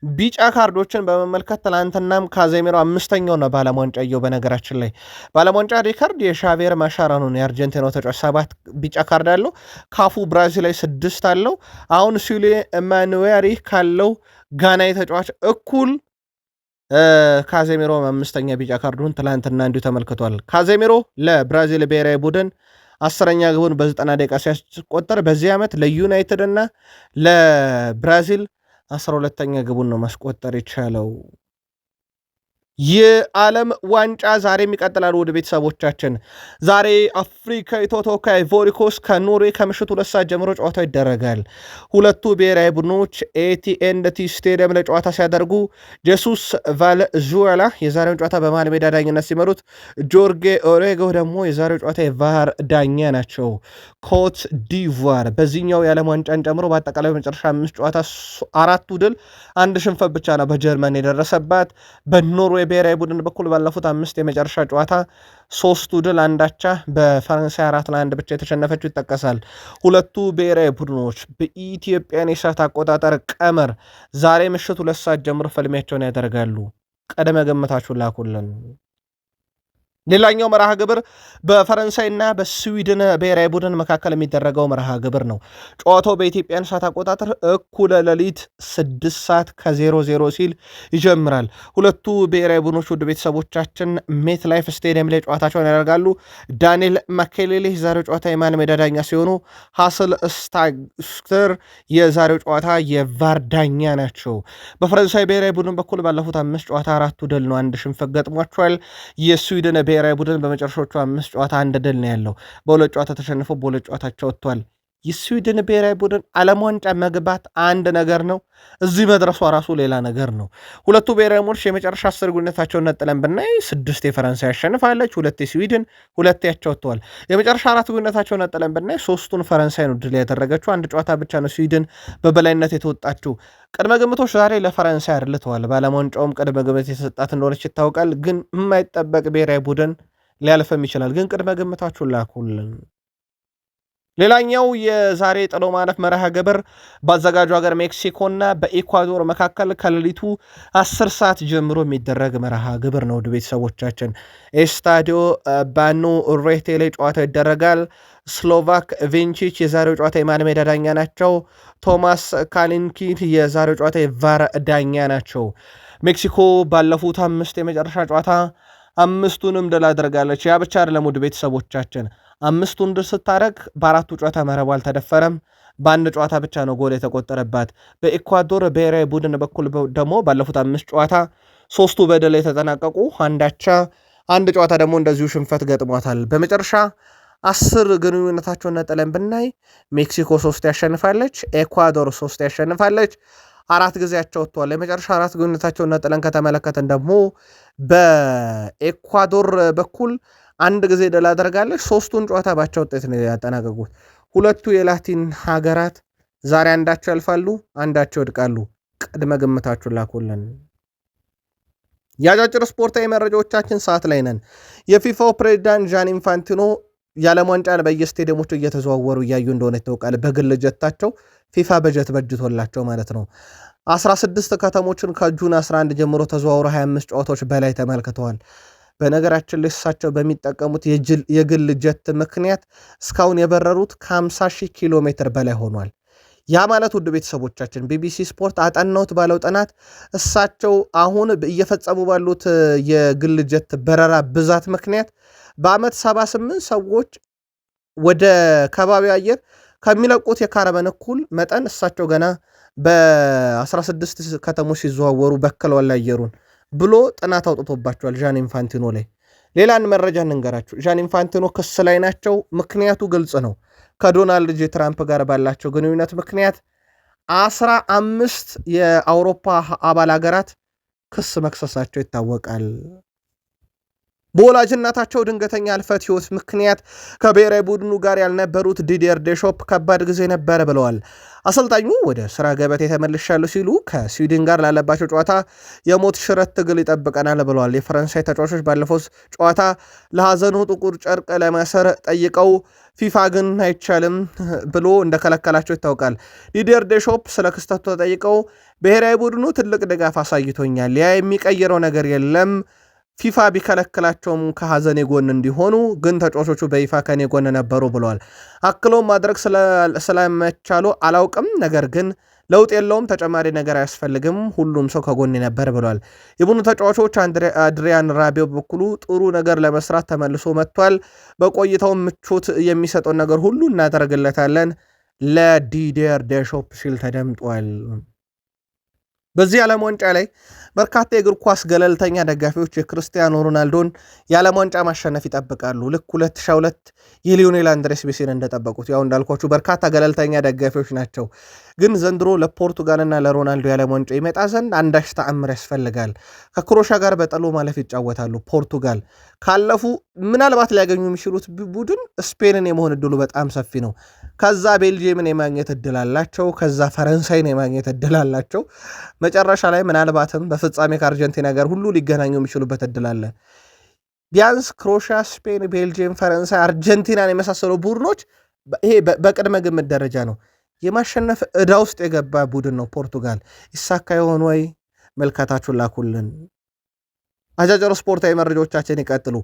ቢጫ ካርዶችን በመመልከት ትላንትናም ካዜሜሮ 5ኛው ነው በዓለም ዋንጫ የው። በነገራችን ላይ በዓለም ዋንጫ ሪካርድ የሻቬር ማሻራኖ ነው የአርጀንቲናው ተጫዋች 7 ቢጫ ካርድ አለው። ካፉ ብራዚል ላይ 6 አለው። አሁን ሲሌ ማኑዌሪ ካለው ጋናዊ ተጫዋች እኩል ካዜሜሮ 5ኛ ቢጫ ካርዱን ትላንትና እንዲሁ ተመልክቷል። ካዜሜሮ ለብራዚል ብሔራዊ ቡድን 10ኛ ግቡን በ90 ደቂቃ ሲያስቆጠር በዚህ ዓመት ለዩናይትድ እና ለብራዚል 12ኛ ግቡን ነው ማስቆጠር የቻለው። የዓለም ዋንጫ ዛሬም ይቀጥላል። ወደ ቤተሰቦቻችን ዛሬ አፍሪካዊ ተወካይ አይቮሪ ኮስት ከኖርዌይ ከምሽቱ 2 ሰዓት ጀምሮ ጨዋታው ይደረጋል። ሁለቱ ብሔራዊ ቡድኖች ኤቲኤንዲ ስቴዲየም ላይ ጨዋታ ሲያደርጉ ጄሱስ ቫልዙዌላ የዛሬውን ጨዋታ በመሃል ሜዳ ዳኝነት ሲመሩት፣ ጆርጌ ኦሬጎ ደግሞ የዛሬው ጨዋታ የቫር ዳኛ ናቸው። ኮት ዲቯር በዚህኛው የዓለም ዋንጫን ጨምሮ በአጠቃላይ በመጨረሻ 5 ጨዋታ 4 ድል 1 ሽንፈት ብቻ ነው በጀርመን የደረሰባት። በኖርዌይ ብሔራዊ ቡድን በኩል ባለፉት 5 የመጨረሻ ጨዋታ 3ቱ ድል አንዳቻ በፈረንሳይ 4-1 ብቻ የተሸነፈችው ይጠቀሳል። ሁለቱ ብሔራዊ ቡድኖች በኢትዮጵያን የሰዓት አቆጣጠር ቀመር ዛሬ ምሽት 2 ሰዓት ጀምሮ ፍልሚያቸውን ያደርጋሉ። ቀደመ ገምታችሁን ላኩልን። ሌላኛው መርሃ ግብር በፈረንሳይና በስዊድን ብሔራዊ ቡድን መካከል የሚደረገው መርሃ ግብር ነው። ጨዋታው በኢትዮጵያን ሰዓት አቆጣጠር እኩለ ሌሊት 6:00 ሲል ይጀምራል። ሁለቱ ብሔራዊ ቡድኖች ውድ ቤተሰቦቻችን ሜት ላይፍ ስቴዲየም ላይ ጨዋታቸውን ያደርጋሉ። ዳንኤል ማኬሌሌ የዛሬው ጨዋታ የማን ሜዳ ዳኛ ሲሆኑ ሃስል ስታግስተር የዛሬው ጨዋታ የቫር ዳኛ ናቸው። በፈረንሳይ ብሔራዊ ቡድን በኩል ባለፉት 5 ጨዋታ 4ቱ ድል ነው፣ 1 ሽንፈት ገጥሟቸዋል። የስዊድን ብሔራዊ ቡድን በመጨረሻዎቹ 5 ጨዋታ 1 ድል ነው ያለው። በ2 ጨዋታ ተሸንፎ በ2 ጨዋታቸው ወጥቷል። የስዊድን ብሔራዊ ቡድን ዓለም ዋንጫ መግባት አንድ ነገር ነው፣ እዚህ መድረሷ ራሱ ሌላ ነገር ነው። ሁለቱ ብሔራዊ ቡድኖች የመጨረሻ 10 ግንኙነታቸውን ነጥለን ብናይ 6 የፈረንሳይ ያሸንፋለች፣ 2 የስዊድን፣ 2 ያቸው ወጥተዋል። የመጨረሻ 4 ግንኙነታቸውን ነጥለን ብናይ 3ቱን ፈረንሳይ ነው ድል ያደረገችው፣ 1 ጨዋታ ብቻ ነው ስዊድን በበላይነት የተወጣችው። ቅድመ ግምቶች ዛሬ ለፈረንሳይ አድልተዋል። በዓለም ዋንጫውም ቅድመ ግምት የተሰጣት እንደሆነች ይታወቃል። ግን የማይጠበቅ ብሔራዊ ቡድን ሊያልፈም ይችላል። ግን ቅድመ ግምታችሁን ላኩልን። ሌላኛው የዛሬ ጥሎ ማለፍ መርሃ ግብር በአዘጋጁ ሀገር ሜክሲኮና በኢኳዶር መካከል ከሌሊቱ 10 ሰዓት ጀምሮ የሚደረግ መርሃ ግብር ነው። ውድ ቤተሰቦቻችን ኤስታዲዮ ባኖ ሬቴ ላይ ጨዋታ ይደረጋል። ስሎቫክ ቬንቺች የዛሬው ጨዋታ የማን ሜዳ ዳኛ ናቸው። ቶማስ ካሊንኪን የዛሬው ጨዋታ የቫር ዳኛ ናቸው። ሜክሲኮ ባለፉት 5 የመጨረሻ ጨዋታ 5ቱንም ድል አድርጋለች። ያ ብቻ አይደለም ውድ ቤተሰቦቻችን 5ቱን ድል ስታደርግ በ4ቱ ጨዋታ መረቡ አልተደፈረም። በአንድ ጨዋታ ብቻ ነው ጎል የተቆጠረባት። በኢኳዶር ብሔራዊ ቡድን በኩል ደግሞ ባለፉት 5 ጨዋታ 3ቱ በድል የተጠናቀቁ፣ አንዳቻ፣ አንድ ጨዋታ ደግሞ እንደዚሁ ሽንፈት ገጥሟታል። በመጨረሻ 10 ግንኙነታቸውን ነጥለን ብናይ ሜክሲኮ 3 ያሸንፋለች፣ ኤኳዶር 3 ያሸንፋለች፣ 4 ጊዜያቸው ወጥተዋል። የመጨረሻ 4 ግንኙነታቸውን ነጥለን ከተመለከተን ደግሞ በኤኳዶር በኩል 1 ጊዜ ድል አደርጋለች። 3ቱን ጨዋታ ባቻ ውጤት ነው ያጠናቀቁት። ሁለቱ የላቲን ሀገራት ዛሬ አንዳቸው ያልፋሉ፣ አንዳቸው ይወድቃሉ። ቅድመ ግምታችሁን ላኩልን። የአጫጭር ስፖርታዊ መረጃዎቻችን ሰዓት ላይ ነን። የፊፋው ፕሬዚዳንት ጃን ኢንፋንቲኖ የዓለም ዋንጫን በየስቴዲየሞቹ እየተዘዋወሩ እያዩ እንደሆነ ይታወቃል። በግል ጀታቸው ፊፋ በጀት በጅቶላቸው ማለት ነው። 16 ከተሞችን ከጁን 11 ጀምሮ ተዘዋውሮ 25 ጨዋታዎች በላይ ተመልክተዋል። በነገራችን ላይ እሳቸው በሚጠቀሙት የግል ጀት ምክንያት እስካሁን የበረሩት ከ50,000 ኪሎ ሜትር በላይ ሆኗል። ያ ማለት ውድ ቤተሰቦቻችን ቢቢሲ ስፖርት አጠናውት ባለው ጥናት እሳቸው አሁን እየፈጸሙ ባሉት የግል ጀት በረራ ብዛት ምክንያት በዓመት 78 ሰዎች ወደ ከባቢ አየር ከሚለቁት የካርበን እኩል መጠን እሳቸው ገና በ16 ከተሞች ሲዘዋወሩ በክለዋል አየሩን ብሎ ጥናት አውጥቶባቸዋል ዣን ኢንፋንቲኖ ላይ። ሌላን መረጃ እንንገራችሁ። ዣን ኢንፋንቲኖ ክስ ላይ ናቸው። ምክንያቱ ግልጽ ነው። ከዶናልድ ጄ ትራምፕ ጋር ባላቸው ግንኙነት ምክንያት 15 የአውሮፓ አባል ሀገራት ክስ መክሰሳቸው ይታወቃል። በወላጅናታቸው ድንገተኛ ህልፈተ ሕይወት ምክንያት ከብሔራዊ ቡድኑ ጋር ያልነበሩት ዲዲየር ዴሾፕ ከባድ ጊዜ ነበረ ብለዋል። አሰልጣኙ ወደ ስራ ገበቴ ተመልሻለሁ ሲሉ ከስዊድን ጋር ላለባቸው ጨዋታ የሞት ሽረት ትግል ይጠብቀናል ብለዋል። የፈረንሳይ ተጫዋቾች ባለፈው ጨዋታ ለሐዘኑ ጥቁር ጨርቅ ለማሰር ጠይቀው ፊፋ ግን አይቻልም ብሎ እንደከለከላቸው ይታወቃል። ዲዲየር ዴሾፕ ስለ ክስተቱ ተጠይቀው ብሔራዊ ቡድኑ ትልቅ ድጋፍ አሳይቶኛል፣ ያ የሚቀይረው ነገር የለም፣ ፊፋ ቢከለክላቸውም ከሐዘኔ ጎን እንዲሆኑ ግን ተጫዋቾቹ በይፋ ከኔ ጎን ነበሩ ብለዋል። አክሎም ማድረግ ስለመቻሉ አላውቅም፣ ነገር ግን ለውጥ የለውም፣ ተጨማሪ ነገር አያስፈልግም፣ ሁሉም ሰው ከጎን ነበር ብለዋል። የቡድኑ ተጫዋቾች አድሪያን ራቢዮ በኩሉ ጥሩ ነገር ለመስራት ተመልሶ መጥቷል፣ በቆይታው ምቾት የሚሰጠውን ነገር ሁሉ እናደርግለታለን ለዲዲየር ዴሾፕ ሲል ተደምጧል። በዚህ ዓለም ዋንጫ ላይ በርካታ የእግር ኳስ ገለልተኛ ደጋፊዎች የክርስቲያኖ ሮናልዶን የዓለም ዋንጫ ማሸነፍ ይጠብቃሉ። ልክ 2022 የሊዮኔል አንድሬስ ሜሲን እንደጠበቁት ያው እንዳልኳችሁ በርካታ ገለልተኛ ደጋፊዎች ናቸው ግን ዘንድሮ ለፖርቱጋልና ለሮናልዶ የዓለም ዋንጫ ይመጣ ዘንድ አንዳች ተአምር ያስፈልጋል። ከክሮሻ ጋር በጥሎ ማለፍ ይጫወታሉ። ፖርቱጋል ካለፉ ምናልባት ሊያገኙ የሚችሉት ቡድን ስፔንን የመሆን እድሉ በጣም ሰፊ ነው። ከዛ ቤልጅየምን የማግኘት እድል አላቸው። ከዛ ፈረንሳይን የማግኘት እድል አላቸው። መጨረሻ ላይ ምናልባትም በፍጻሜ ከአርጀንቲና ጋር ሁሉ ሊገናኙ የሚችሉበት እድል አለ። ቢያንስ ክሮሺያ፣ ስፔን፣ ቤልጅየም፣ ፈረንሳይ፣ አርጀንቲናን የመሳሰሉ ቡድኖች ይሄ በቅድመ ግምት ደረጃ ነው የማሸነፍ ዕዳ ውስጥ የገባ ቡድን ነው ፖርቱጋል። ይሳካ ይሆን ወይ? መልካታችሁን ላኩልን። አጫጭር ስፖርታዊ መረጃዎቻችን ይቀጥሉ።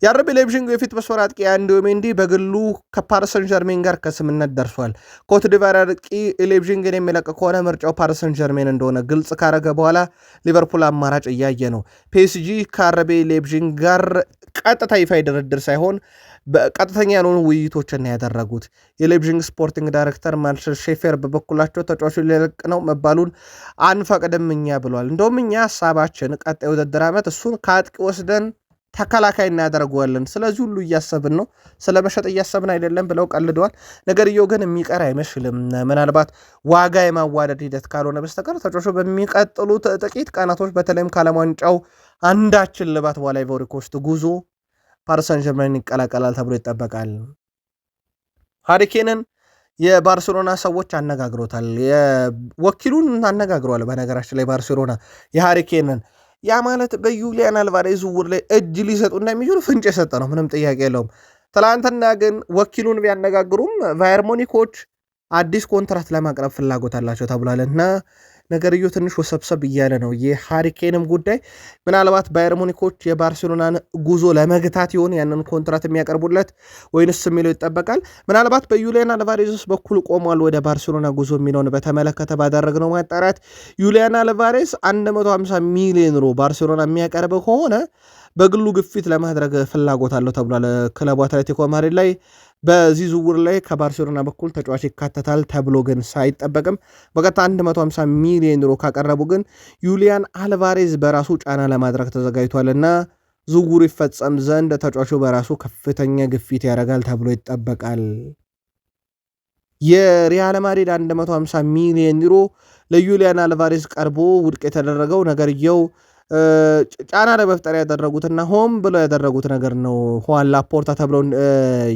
የአርቢ ሌይፕዚግ የፊት መስመር አጥቂ አንዲዮ ሜንዲ በግሉ ከፓሪስ ሰን ዠርሜን ጋር ከስምነት ደርሷል። ኮት ዲቫር አጥቂ ሌይፕዚግን የሚለቅ ከሆነ ምርጫው ፓሪስ ሰን ዠርሜን እንደሆነ ግልጽ ካረገ በኋላ ሊቨርፑል አማራጭ እያየ ነው። ፒኤስጂ ከአርቢ ሌይፕዚግ ጋር ቀጥታ ይፋ ድርድር ሳይሆን በቀጥተኛ ያልሆኑ ውይይቶችን ያደረጉት የሌይፕዚግ ስፖርቲንግ ዳይሬክተር ማርሰል ሼፌር በበኩላቸው ተጫዋቹ ሊለቅ ነው መባሉን አንፈቅድም እኛ ብሏል። እንደውም እኛ ሀሳባችን ቀጣይ ውድድር ዓመት እሱን ከአጥቂ ወስደን ተከላካይ እናደርገዋለን፣ ስለዚህ ሁሉ እያሰብን ነው፣ ስለ መሸጥ እያሰብን አይደለም ብለው ቀልደዋል። ነገርየው ግን የሚቀር አይመስልም። ምናልባት ዋጋ የማዋደድ ሂደት ካልሆነ በስተቀር ተጫዋቹ በሚቀጥሉት ጥቂት ቀናቶች በተለይም ከዓለም ዋንጫው አንዳችን ልባት በኋላ አይቮሪ ኮስት ጉዞ ፓሪስ ሰን ዠርሜን ይቀላቀላል ተብሎ ይጠበቃል። ሃሪ ኬንን የባርሴሎና ሰዎች አነጋግሮታል። ወኪሉን አነጋግረዋል። በነገራችን ላይ ባርሴሎና የሃሪ ኬንን ያ ማለት በዩሊያን አልቫሬዝ ዝውውር ላይ እጅ ሊሰጡ እንደሚችሉ ፍንጭ የሰጠ ነው። ምንም ጥያቄ የለውም። ትላንትና ግን ወኪሉን ቢያነጋግሩም ቫየር ሙኒኮች አዲስ ኮንትራት ለማቅረብ ፍላጎት አላቸው ተብሏል እና ነገርዮ ትንሽ ወሰብሰብ እያለ ነው። የሃሪኬንም ጉዳይ ምናልባት ባየር ሙኒኮች የባርሴሎናን ጉዞ ለመግታት ይሆን ያንን ኮንትራት የሚያቀርቡለት ወይንስ የሚለው ይጠበቃል። ምናልባት በዩሊያን አልቫሬዝ በኩል ቆሟል ወደ ባርሴሎና ጉዞ የሚለውን በተመለከተ ባደረግነው ማጣራት ዩሊያን አልቫሬዝ 150 ሚሊዮን ዩሮ ባርሴሎና የሚያቀርብ ከሆነ በግሉ ግፊት ለማድረግ ፍላጎት አለው ተብሏል። ክለቡ አትሌቲኮ ማድሪድ ላይ በዚህ ዝውውር ላይ ከባርሴሎና በኩል ተጫዋች ይካተታል ተብሎ ግን ሳይጠበቅም በቀጥታ 150 ሚሊዮን ዩሮ ካቀረቡ ግን ዩሊያን አልቫሬዝ በራሱ ጫና ለማድረግ ተዘጋጅቷልና ዝውውሩ ይፈጸም ዘንድ ተጫዋቹ በራሱ ከፍተኛ ግፊት ያደርጋል ተብሎ ይጠበቃል። የሪያል ማድሪድ 150 ሚሊዮን ዩሮ ለዩሊያን አልቫሬዝ ቀርቦ ውድቅ የተደረገው ነገርየው ጫና ለመፍጠር ያደረጉትና ሆም ብለው ያደረጉት ነገር ነው። ሁዋን ላፖርታ ተብለው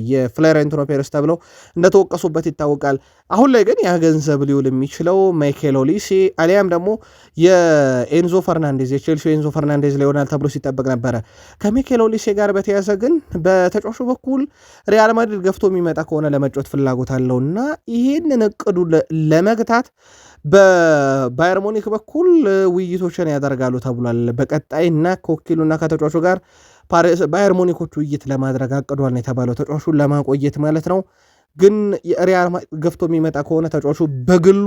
የፍሎሬንቲኖ ፔሬዝ ተብለው እንደተወቀሱበት ይታወቃል። አሁን ላይ ግን ያ ገንዘብ ሊውል የሚችለው ማይኬል ኦሊሴ አሊያም ደግሞ የኤንዞ ፈርናንዴዝ የቼልሲ ኤንዞ ፈርናንዴዝ ላይ ይሆናል ተብሎ ሲጠበቅ ነበረ። ከማይኬል ኦሊሴ ጋር በተያዘ ግን በተጫዋቹ በኩል ሪያል ማድሪድ ገፍቶ የሚመጣ ከሆነ ለመጫወት ፍላጎት አለውና ይህንን እቅዱ ለመግታት በባየር ሙኒክ በኩል ውይይቶችን ያደርጋሉ ተብሏል። በቀጣይና ከወኪሉና ከተጫዋቹ ጋር ባየር ሙኒኮች ውይይት ለማድረግ አቅዷል ነው የተባለው፣ ተጫዋቹን ለማቆየት ማለት ነው። ግን የሪያል ገፍቶ የሚመጣ ከሆነ ተጫዋቹ በግሉ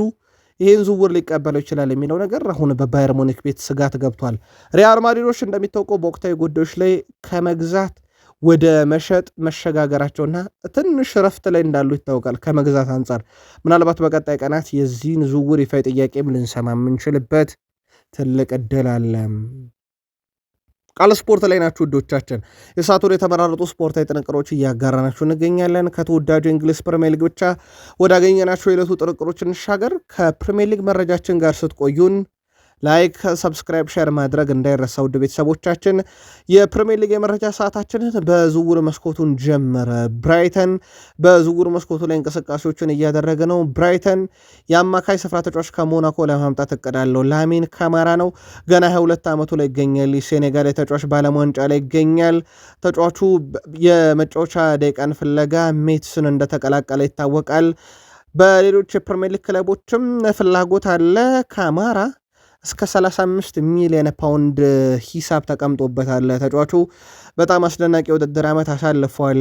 ይህን ዝውውር ሊቀበለው ይችላል የሚለው ነገር አሁን በባየር ሙኒክ ቤት ስጋት ገብቷል። ሪያል ማድሪዶች እንደሚታወቀው በወቅታዊ ጉዳዮች ላይ ከመግዛት ወደ መሸጥ መሸጋገራቸውና ትንሽ ረፍት ላይ እንዳሉ ይታወቃል። ከመግዛት አንጻር ምናልባት በቀጣይ ቀናት የዚህን ዝውውር ይፋ ጥያቄም ልንሰማ የምንችልበት ትልቅ እድል አለ። ቃል ስፖርት ላይ ናችሁ ውዶቻችን። የሳቱን የተመራረጡ ስፖርታዊ ጥንቅሮች እያጋራናችሁ እንገኛለን። ከተወዳጁ እንግሊዝ ፕሪሚየር ሊግ ብቻ ወዳገኘናቸው የዕለቱ ጥንቅሮች እንሻገር። ከፕሪሚየር ሊግ መረጃችን ጋር ስትቆዩን ላይክ፣ ሰብስክራይብ፣ ሼር ማድረግ እንዳይረሳ ውድ ቤተሰቦቻችን። የፕሪሚየር ሊግ የመረጃ ሰዓታችንን በዝውውር መስኮቱን ጀመረ። ብራይተን በዝውውር መስኮቱ ላይ እንቅስቃሴዎችን እያደረገ ነው። ብራይተን የአማካይ ስፍራ ተጫዋች ከሞናኮ ለማምጣት እቅድ አለው። ላሚን ካማራ ነው። ገና 22 ዓመቱ ላይ ይገኛል። ሴኔጋል የተጫዋች በዓለም ዋንጫ ላይ ይገኛል። ተጫዋቹ የመጫወቻ ደቂቃን ፍለጋ ሜትስን እንደተቀላቀለ ይታወቃል። በሌሎች የፕሪሚየር ሊግ ክለቦችም ፍላጎት አለ። ካማራ እስከ 35 ሚሊዮን ፓውንድ ሂሳብ ተቀምጦበታል። ተጫዋቹ በጣም አስደናቂ የውድድር ዓመት አሳልፏል።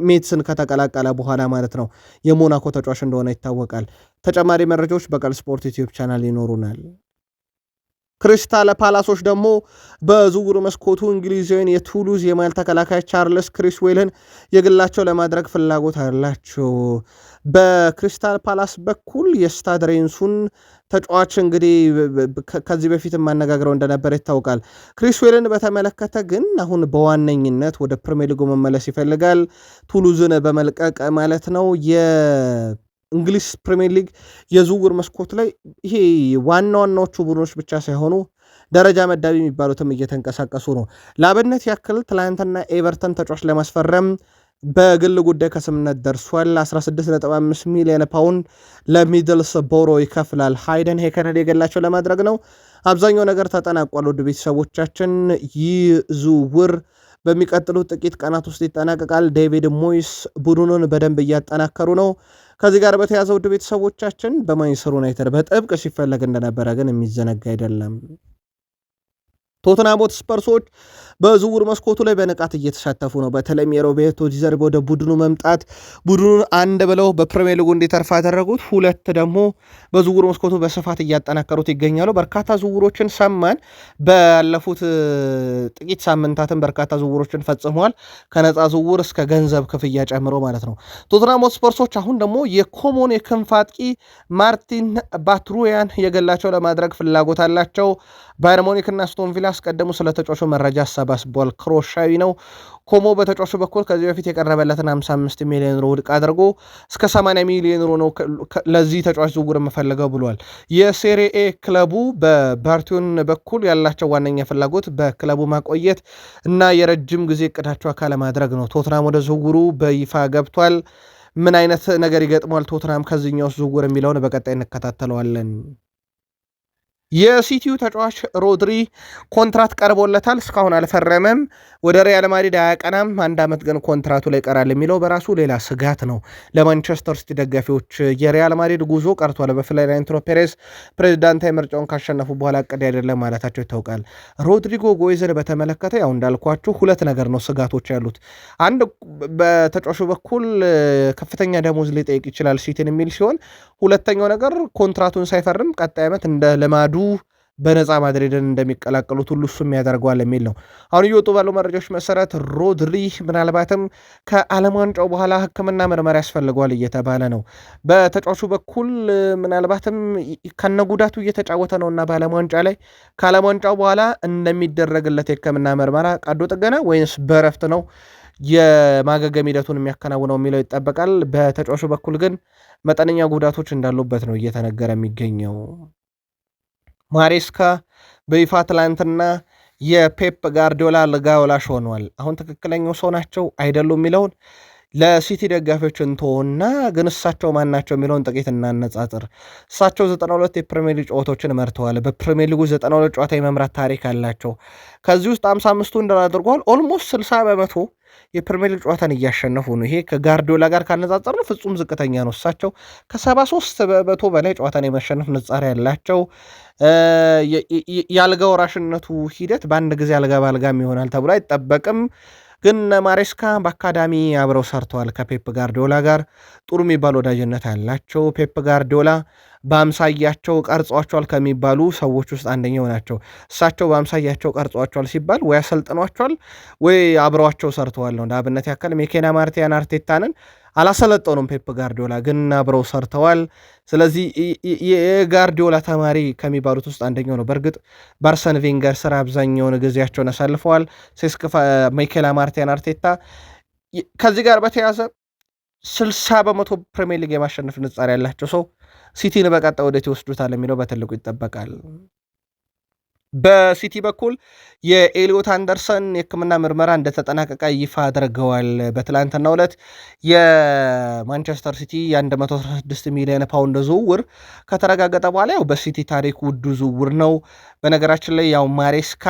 ሜትስን ከተቀላቀለ በኋላ ማለት ነው። የሞናኮ ተጫዋች እንደሆነ ይታወቃል። ተጨማሪ መረጃዎች በቃል ስፖርት ዩቲዩብ ቻናል ይኖሩናል። ክሪስታል ፓላሶች ደግሞ በዝውውር መስኮቱ እንግሊዛዊን የቱሉዝ የማል ተከላካይ ቻርልስ ክሪስዌልን የግላቸው ለማድረግ ፍላጎት አላቸው። በክሪስታል ፓላስ በኩል የስታድ ሬንሱን ተጫዋች እንግዲህ ከዚህ በፊት ማነጋግረው እንደነበረ ይታወቃል። ክሪስዌልን በተመለከተ ግን አሁን በዋነኝነት ወደ ፕሪሚየር ሊጉ መመለስ ይፈልጋል። ቱሉዝን በመልቀቅ ማለት ነው። በእንግሊዝ ፕሪሚየር ሊግ የዝውውር መስኮት ላይ ይሄ ዋና ዋናዎቹ ቡድኖች ብቻ ሳይሆኑ ደረጃ መዳቢ የሚባሉትም እየተንቀሳቀሱ ነው። ለአብነት ያክል ትላንትና ኤቨርተን ተጫዋች ለማስፈረም በግል ጉዳይ ከስምነት ደርሷል። 16.5 ሚሊዮን ፓውንድ ለሚድልስ ቦሮ ይከፍላል። ሃይደን ሄከንን የገላቸው ለማድረግ ነው። አብዛኛው ነገር ተጠናቋል። ውድ ቤተሰቦቻችን ይህ ዝውውር በሚቀጥሉት ጥቂት ቀናት ውስጥ ይጠናቀቃል። ዴቪድ ሞይስ ቡድኑን በደንብ እያጠናከሩ ነው። ከዚህ ጋር በተያዘ ውድ ቤተሰቦቻችን በማንቸስተር ዩናይትድ በጥብቅ ሲፈለግ እንደነበረ ግን የሚዘነጋ አይደለም። ቶተንሃም ሆትስፐርሶች በዝውውር መስኮቱ ላይ በንቃት እየተሳተፉ ነው። በተለይም የሮቤርቶ ዲዘርቢ ወደ ቡድኑ መምጣት ቡድኑን አንድ ብለው በፕሪሚየር ሊጉ እንዲተርፍ ያደረጉት፣ ሁለት ደግሞ በዝውውር መስኮቱ በስፋት እያጠናከሩት ይገኛሉ። በርካታ ዝውውሮችን ሰማን። ባለፉት ጥቂት ሳምንታትን በርካታ ዝውውሮችን ፈጽመዋል። ከነፃ ዝውውር እስከ ገንዘብ ክፍያ ጨምሮ ማለት ነው። ቶተንሃም ሆትስፐርሶች አሁን ደግሞ የኮሞን የክንፍ አጥቂ ማርቲን ባትሩያን የገላቸው ለማድረግ ፍላጎት አላቸው። ባየር ሙኒክ እና አስቶን ቪላ አስቀድሞ ስለ ተጫዋቹ መረጃ አሰባስቧል። ክሮሻዊ ነው። ኮሞ በተጫዋቹ በኩል ከዚህ በፊት የቀረበለትን 55 ሚሊዮን ዩሮ ውድቅ አድርጎ እስከ 80 ሚሊዮን ዩሮ ነው ለዚህ ተጫዋች ዝውውር የምፈልገው ብሏል። የሴሪኤ ክለቡ በባርቲዮን በኩል ያላቸው ዋነኛ ፍላጎት በክለቡ ማቆየት እና የረጅም ጊዜ እቅዳቸው አካል ማድረግ ነው። ቶትናም ወደ ዝውውሩ በይፋ ገብቷል። ምን አይነት ነገር ይገጥሟል ቶትናም ከዚህኛው ዝውውር የሚለውን በቀጣይ እንከታተለዋለን። የሲቲው ተጫዋች ሮድሪ ኮንትራት ቀርቦለታል። እስካሁን አልፈረመም። ወደ ሪያል ማድሪድ አያቀናም። 1 ዓመት ግን ኮንትራቱ ላይ ቀራል የሚለው በራሱ ሌላ ስጋት ነው ለማንቸስተር ሲቲ ደጋፊዎች። የሪያል ማድሪድ ጉዞ ቀርቷል። በፍሎሬንቲኖ ፔሬዝ ፕሬዚዳንታዊ ምርጫውን ካሸነፉ በኋላ እቅድ አይደለም ማለታቸው ይታወቃል። ሮድሪጎ ጎይዝን በተመለከተ ያው እንዳልኳችሁ ሁለት ነገር ነው ስጋቶች ያሉት። አንድ በተጫዋቹ በኩል ከፍተኛ ደሞዝ ሊጠይቅ ይችላል ሲቲን የሚል ሲሆን፣ ሁለተኛው ነገር ኮንትራቱን ሳይፈርም ቀጣይ ዓመት እንደ ልማዱ በነፃ ማድሪድን እንደሚቀላቀሉት ሁሉ እሱም ያደርገዋል የሚል ነው። አሁን እየወጡ ባለው መረጃዎች መሰረት ሮድሪ ምናልባትም ከዓለም ዋንጫው በኋላ ሕክምና ምርመራ ያስፈልገዋል እየተባለ ነው። በተጫዋቹ በኩል ምናልባትም ከነጉዳቱ እየተጫወተ ነው እና በዓለም ዋንጫ ላይ ከዓለም ዋንጫው በኋላ እንደሚደረግለት የሕክምና ምርመራ ቀዶ ጥገና ወይንስ በረፍት ነው የማገገም ሂደቱን የሚያከናውነው የሚለው ይጠበቃል። በተጫዋቹ በኩል ግን መጠነኛ ጉዳቶች እንዳሉበት ነው እየተነገረ የሚገኘው። ማሬስካ በይፋ ትላንትና የፔፕ ጋርዲዮላ አልጋ ወላሽ ሆኗል። አሁን ትክክለኛው ሰው ናቸው አይደሉም የሚለውን ለሲቲ ደጋፊዎች እንተውና ግን እሳቸው ማን ናቸው የሚለውን ጥቂት እናነጻጽር። እሳቸው 92 የፕሪሚየር ሊግ ጨዋታዎችን መርተዋል። በፕሪሚየር ሊጉ 92 ጨዋታ የመምራት ታሪክ አላቸው። ከዚህ ውስጥ 55ቱን ድል አድርገዋል። ኦልሞስት 60 በመቶ የፕሪሚየር ሊግ ጨዋታን እያሸነፉ ነው። ይሄ ከጋርዲዮላ ጋር ካነጻጸር ነው ፍጹም ዝቅተኛ ነው። እሳቸው ከ73 በመቶ በላይ ጨዋታን የመሸነፍ ንጻሪ ያላቸው። የአልጋ ወራሽነቱ ሂደት በአንድ ጊዜ አልጋ ባልጋም ይሆናል ተብሎ አይጠበቅም። ግን ማሬስካ በአካዳሚ አብረው ሰርተዋል ከፔፕ ጋርዲዮላ ጋር ጥሩ የሚባል ወዳጅነት ያላቸው። ፔፕ ጋርዲዮላ በአምሳያቸው ቀርጿቸዋል ከሚባሉ ሰዎች ውስጥ አንደኛው ናቸው። እሳቸው በአምሳያቸው ቀርጿቸዋል ሲባል ወይ አሰልጥኗቸዋል ወይ አብረዋቸው ሰርተዋል ነው። ለአብነት ያክል ሚኬል ማርቲያን አርቴታንን አላሰለጠኑም ፔፕ ጋርዲዮላ ግን አብረው ሰርተዋል። ስለዚህ የጋርዲዮላ ተማሪ ከሚባሉት ውስጥ አንደኛው ነው። በእርግጥ በአርሰን ቬንገር ስራ አብዛኛውን ጊዜያቸውን አሳልፈዋል። ሚኬል ማርቲያን አርቴታ ከዚህ ጋር በተያዘ 60 በመቶ ፕሪሚየር ሊግ የማሸነፍ ንጻሪ ያላቸው ሰው ሲቲን በቀጣይ ወዴት ይወስዱታል የሚለው በትልቁ ይጠበቃል። በሲቲ በኩል የኤሊዮት አንደርሰን የሕክምና ምርመራ እንደተጠናቀቀ ይፋ አድርገዋል። በትላንትናው ዕለት የማንቸስተር ሲቲ 116 ሚሊዮን ፓውንድ ዝውውር ከተረጋገጠ በኋላ ያው በሲቲ ታሪክ ውዱ ዝውውር ነው። በነገራችን ላይ ያው ማሬስካ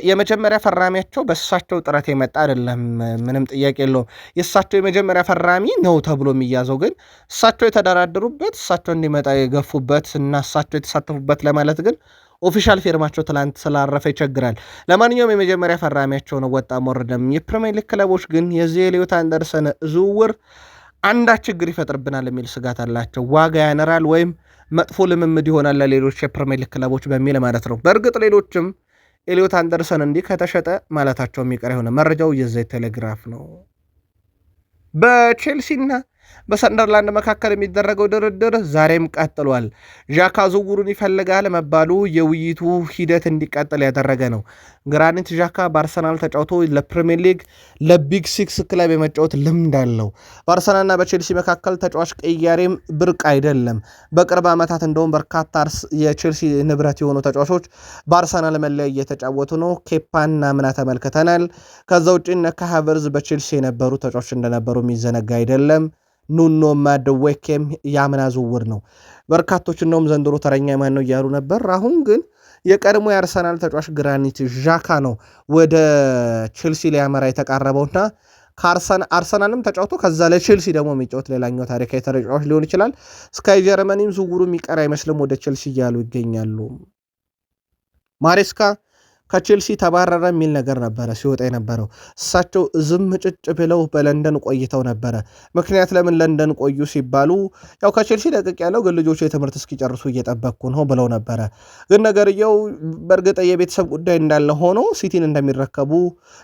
የመጀመሪያ ፈራሚያቸው በእሳቸው ጥረት የመጣ አይደለም፣ ምንም ጥያቄ የለውም። የእሳቸው የመጀመሪያ ፈራሚ ነው ተብሎ የሚያዘው ግን እሳቸው የተደራደሩበት እሳቸው እንዲመጣ የገፉበት እና እሳቸው የተሳተፉበት ለማለት ግን ኦፊሻል ፊርማቸው ትላንት ስላረፈ ይቸግራል። ለማንኛውም የመጀመሪያ ፈራሚያቸው ነው፣ ወጣም ወረደም። የፕሪሚየር ሊግ ክለቦች ግን የዚህ ኤሊዮት አንደርሰን ዝውውር አንዳች ችግር ይፈጥርብናል የሚል ስጋት አላቸው። ዋጋ ያነራል ወይም መጥፎ ልምምድ ይሆናል ለሌሎች የፕሪሚየር ሊግ ክለቦች በሚል ማለት ነው። በእርግጥ ሌሎችም ኤሊዮት አንደርሰን እንዲህ ከተሸጠ ማለታቸው የሚቀር የሆነ መረጃው የዘ ቴሌግራፍ ነው። በቼልሲና በሰንደርላንድ መካከል የሚደረገው ድርድር ዛሬም ቀጥሏል። ዣካ ዝውውሩን ይፈልጋል መባሉ የውይይቱ ሂደት እንዲቀጥል ያደረገ ነው። ግራኒት ዣካ በአርሰናል ተጫውቶ ለፕሪሚየር ሊግ ለቢግ ሲክስ ክለብ የመጫወት ልምድ አለው። በአርሰናልና በቼልሲ መካከል ተጫዋች ቅያሬም ብርቅ አይደለም። በቅርብ ዓመታት እንደውም በርካታ የቼልሲ ንብረት የሆኑ ተጫዋቾች በአርሰናል መለያ እየተጫወቱ ነው። ኬፓና ምና ተመልክተናል። ከዛ ውጭ ከሃቨርዝ በቼልሲ የነበሩ ተጫዋቾች እንደነበሩ የሚዘነጋ አይደለም። ኑኖ ማድዌኬም ያምና ዝውውር ነው። በርካቶች እንደውም ዘንድሮ ተረኛ ማን ነው እያሉ ነበር። አሁን ግን የቀድሞ የአርሰናል ተጫዋች ግራኒት ዣካ ነው ወደ ቼልሲ ሊያመራ የተቃረበውና አርሰናልም ተጫውቶ ከዛ ለቼልሲ ደግሞ የሚጫወት ሌላኛው ታሪካዊ ተጫዋች ሊሆን ይችላል። ስካይ ጀርመኒም ዝውውሩ የሚቀር አይመስልም ወደ ቼልሲ እያሉ ይገኛሉ። ማሬስካ ከቼልሲ ተባረረ የሚል ነገር ነበረ ሲወጣ የነበረው። እሳቸው ዝም ጭጭ ብለው በለንደን ቆይተው ነበረ። ምክንያት ለምን ለንደን ቆዩ ሲባሉ ያው ከቼልሲ ለቅቅ ያለው ግን ልጆቹ የትምህርት እስኪጨርሱ እየጠበቅኩ ነው ብለው ነበረ። ግን ነገርየው በእርግጥ የቤተሰብ ጉዳይ እንዳለ ሆኖ ሲቲን እንደሚረከቡ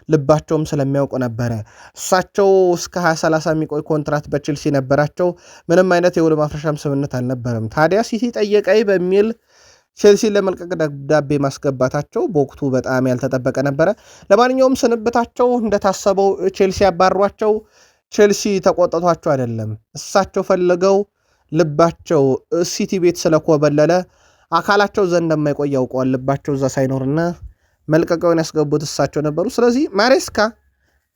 ልባቸውም ስለሚያውቁ ነበረ። እሳቸው እስከ 2030 የሚቆይ ኮንትራት በቼልሲ ነበራቸው። ምንም አይነት የውል ማፍረሻም ስምምነት አልነበረም። ታዲያ ሲቲ ጠየቀኝ በሚል ቼልሲን ለመልቀቅ ደብዳቤ ማስገባታቸው በወቅቱ በጣም ያልተጠበቀ ነበረ። ለማንኛውም ስንብታቸው እንደታሰበው ቼልሲ ያባሯቸው፣ ቼልሲ ተቆጥቷቸው አይደለም። እሳቸው ፈልገው ልባቸው ሲቲ ቤት ስለኮበለለ አካላቸው እዛ እንደማይቆይ ያውቀዋል። ልባቸው እዛ ሳይኖርና መልቀቂያውን ያስገቡት እሳቸው ነበሩ። ስለዚህ ማሬስካ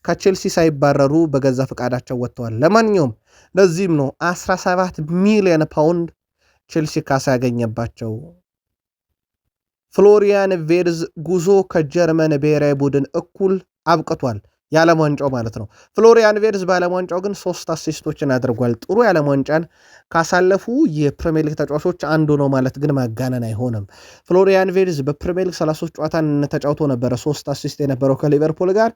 ከቼልሲ ሳይባረሩ በገዛ ፈቃዳቸው ወጥተዋል። ለማንኛውም ለዚህም ነው 17 ሚሊዮን ፓውንድ ቼልሲ ካሳ ያገኘባቸው። ፍሎሪያን ቬርዝ ጉዞ ከጀርመን ብሔራዊ ቡድን እኩል አብቅቷል። የዓለም ዋንጫው ማለት ነው። ፍሎሪያን ቬርዝ በዓለም ዋንጫው ግን 3 አሲስቶችን አድርጓል። ጥሩ የዓለም ዋንጫን ካሳለፉ የፕሪሚየር ሊግ ተጫዋቾች አንዱ ነው ማለት ግን ማጋነን አይሆንም። ፍሎሪያን ቬርዝ በፕሪሚየር ሊግ 33 ጨዋታን ተጫውቶ ነበረ። 3 አሲስት የነበረው ከሊቨርፑል ጋር።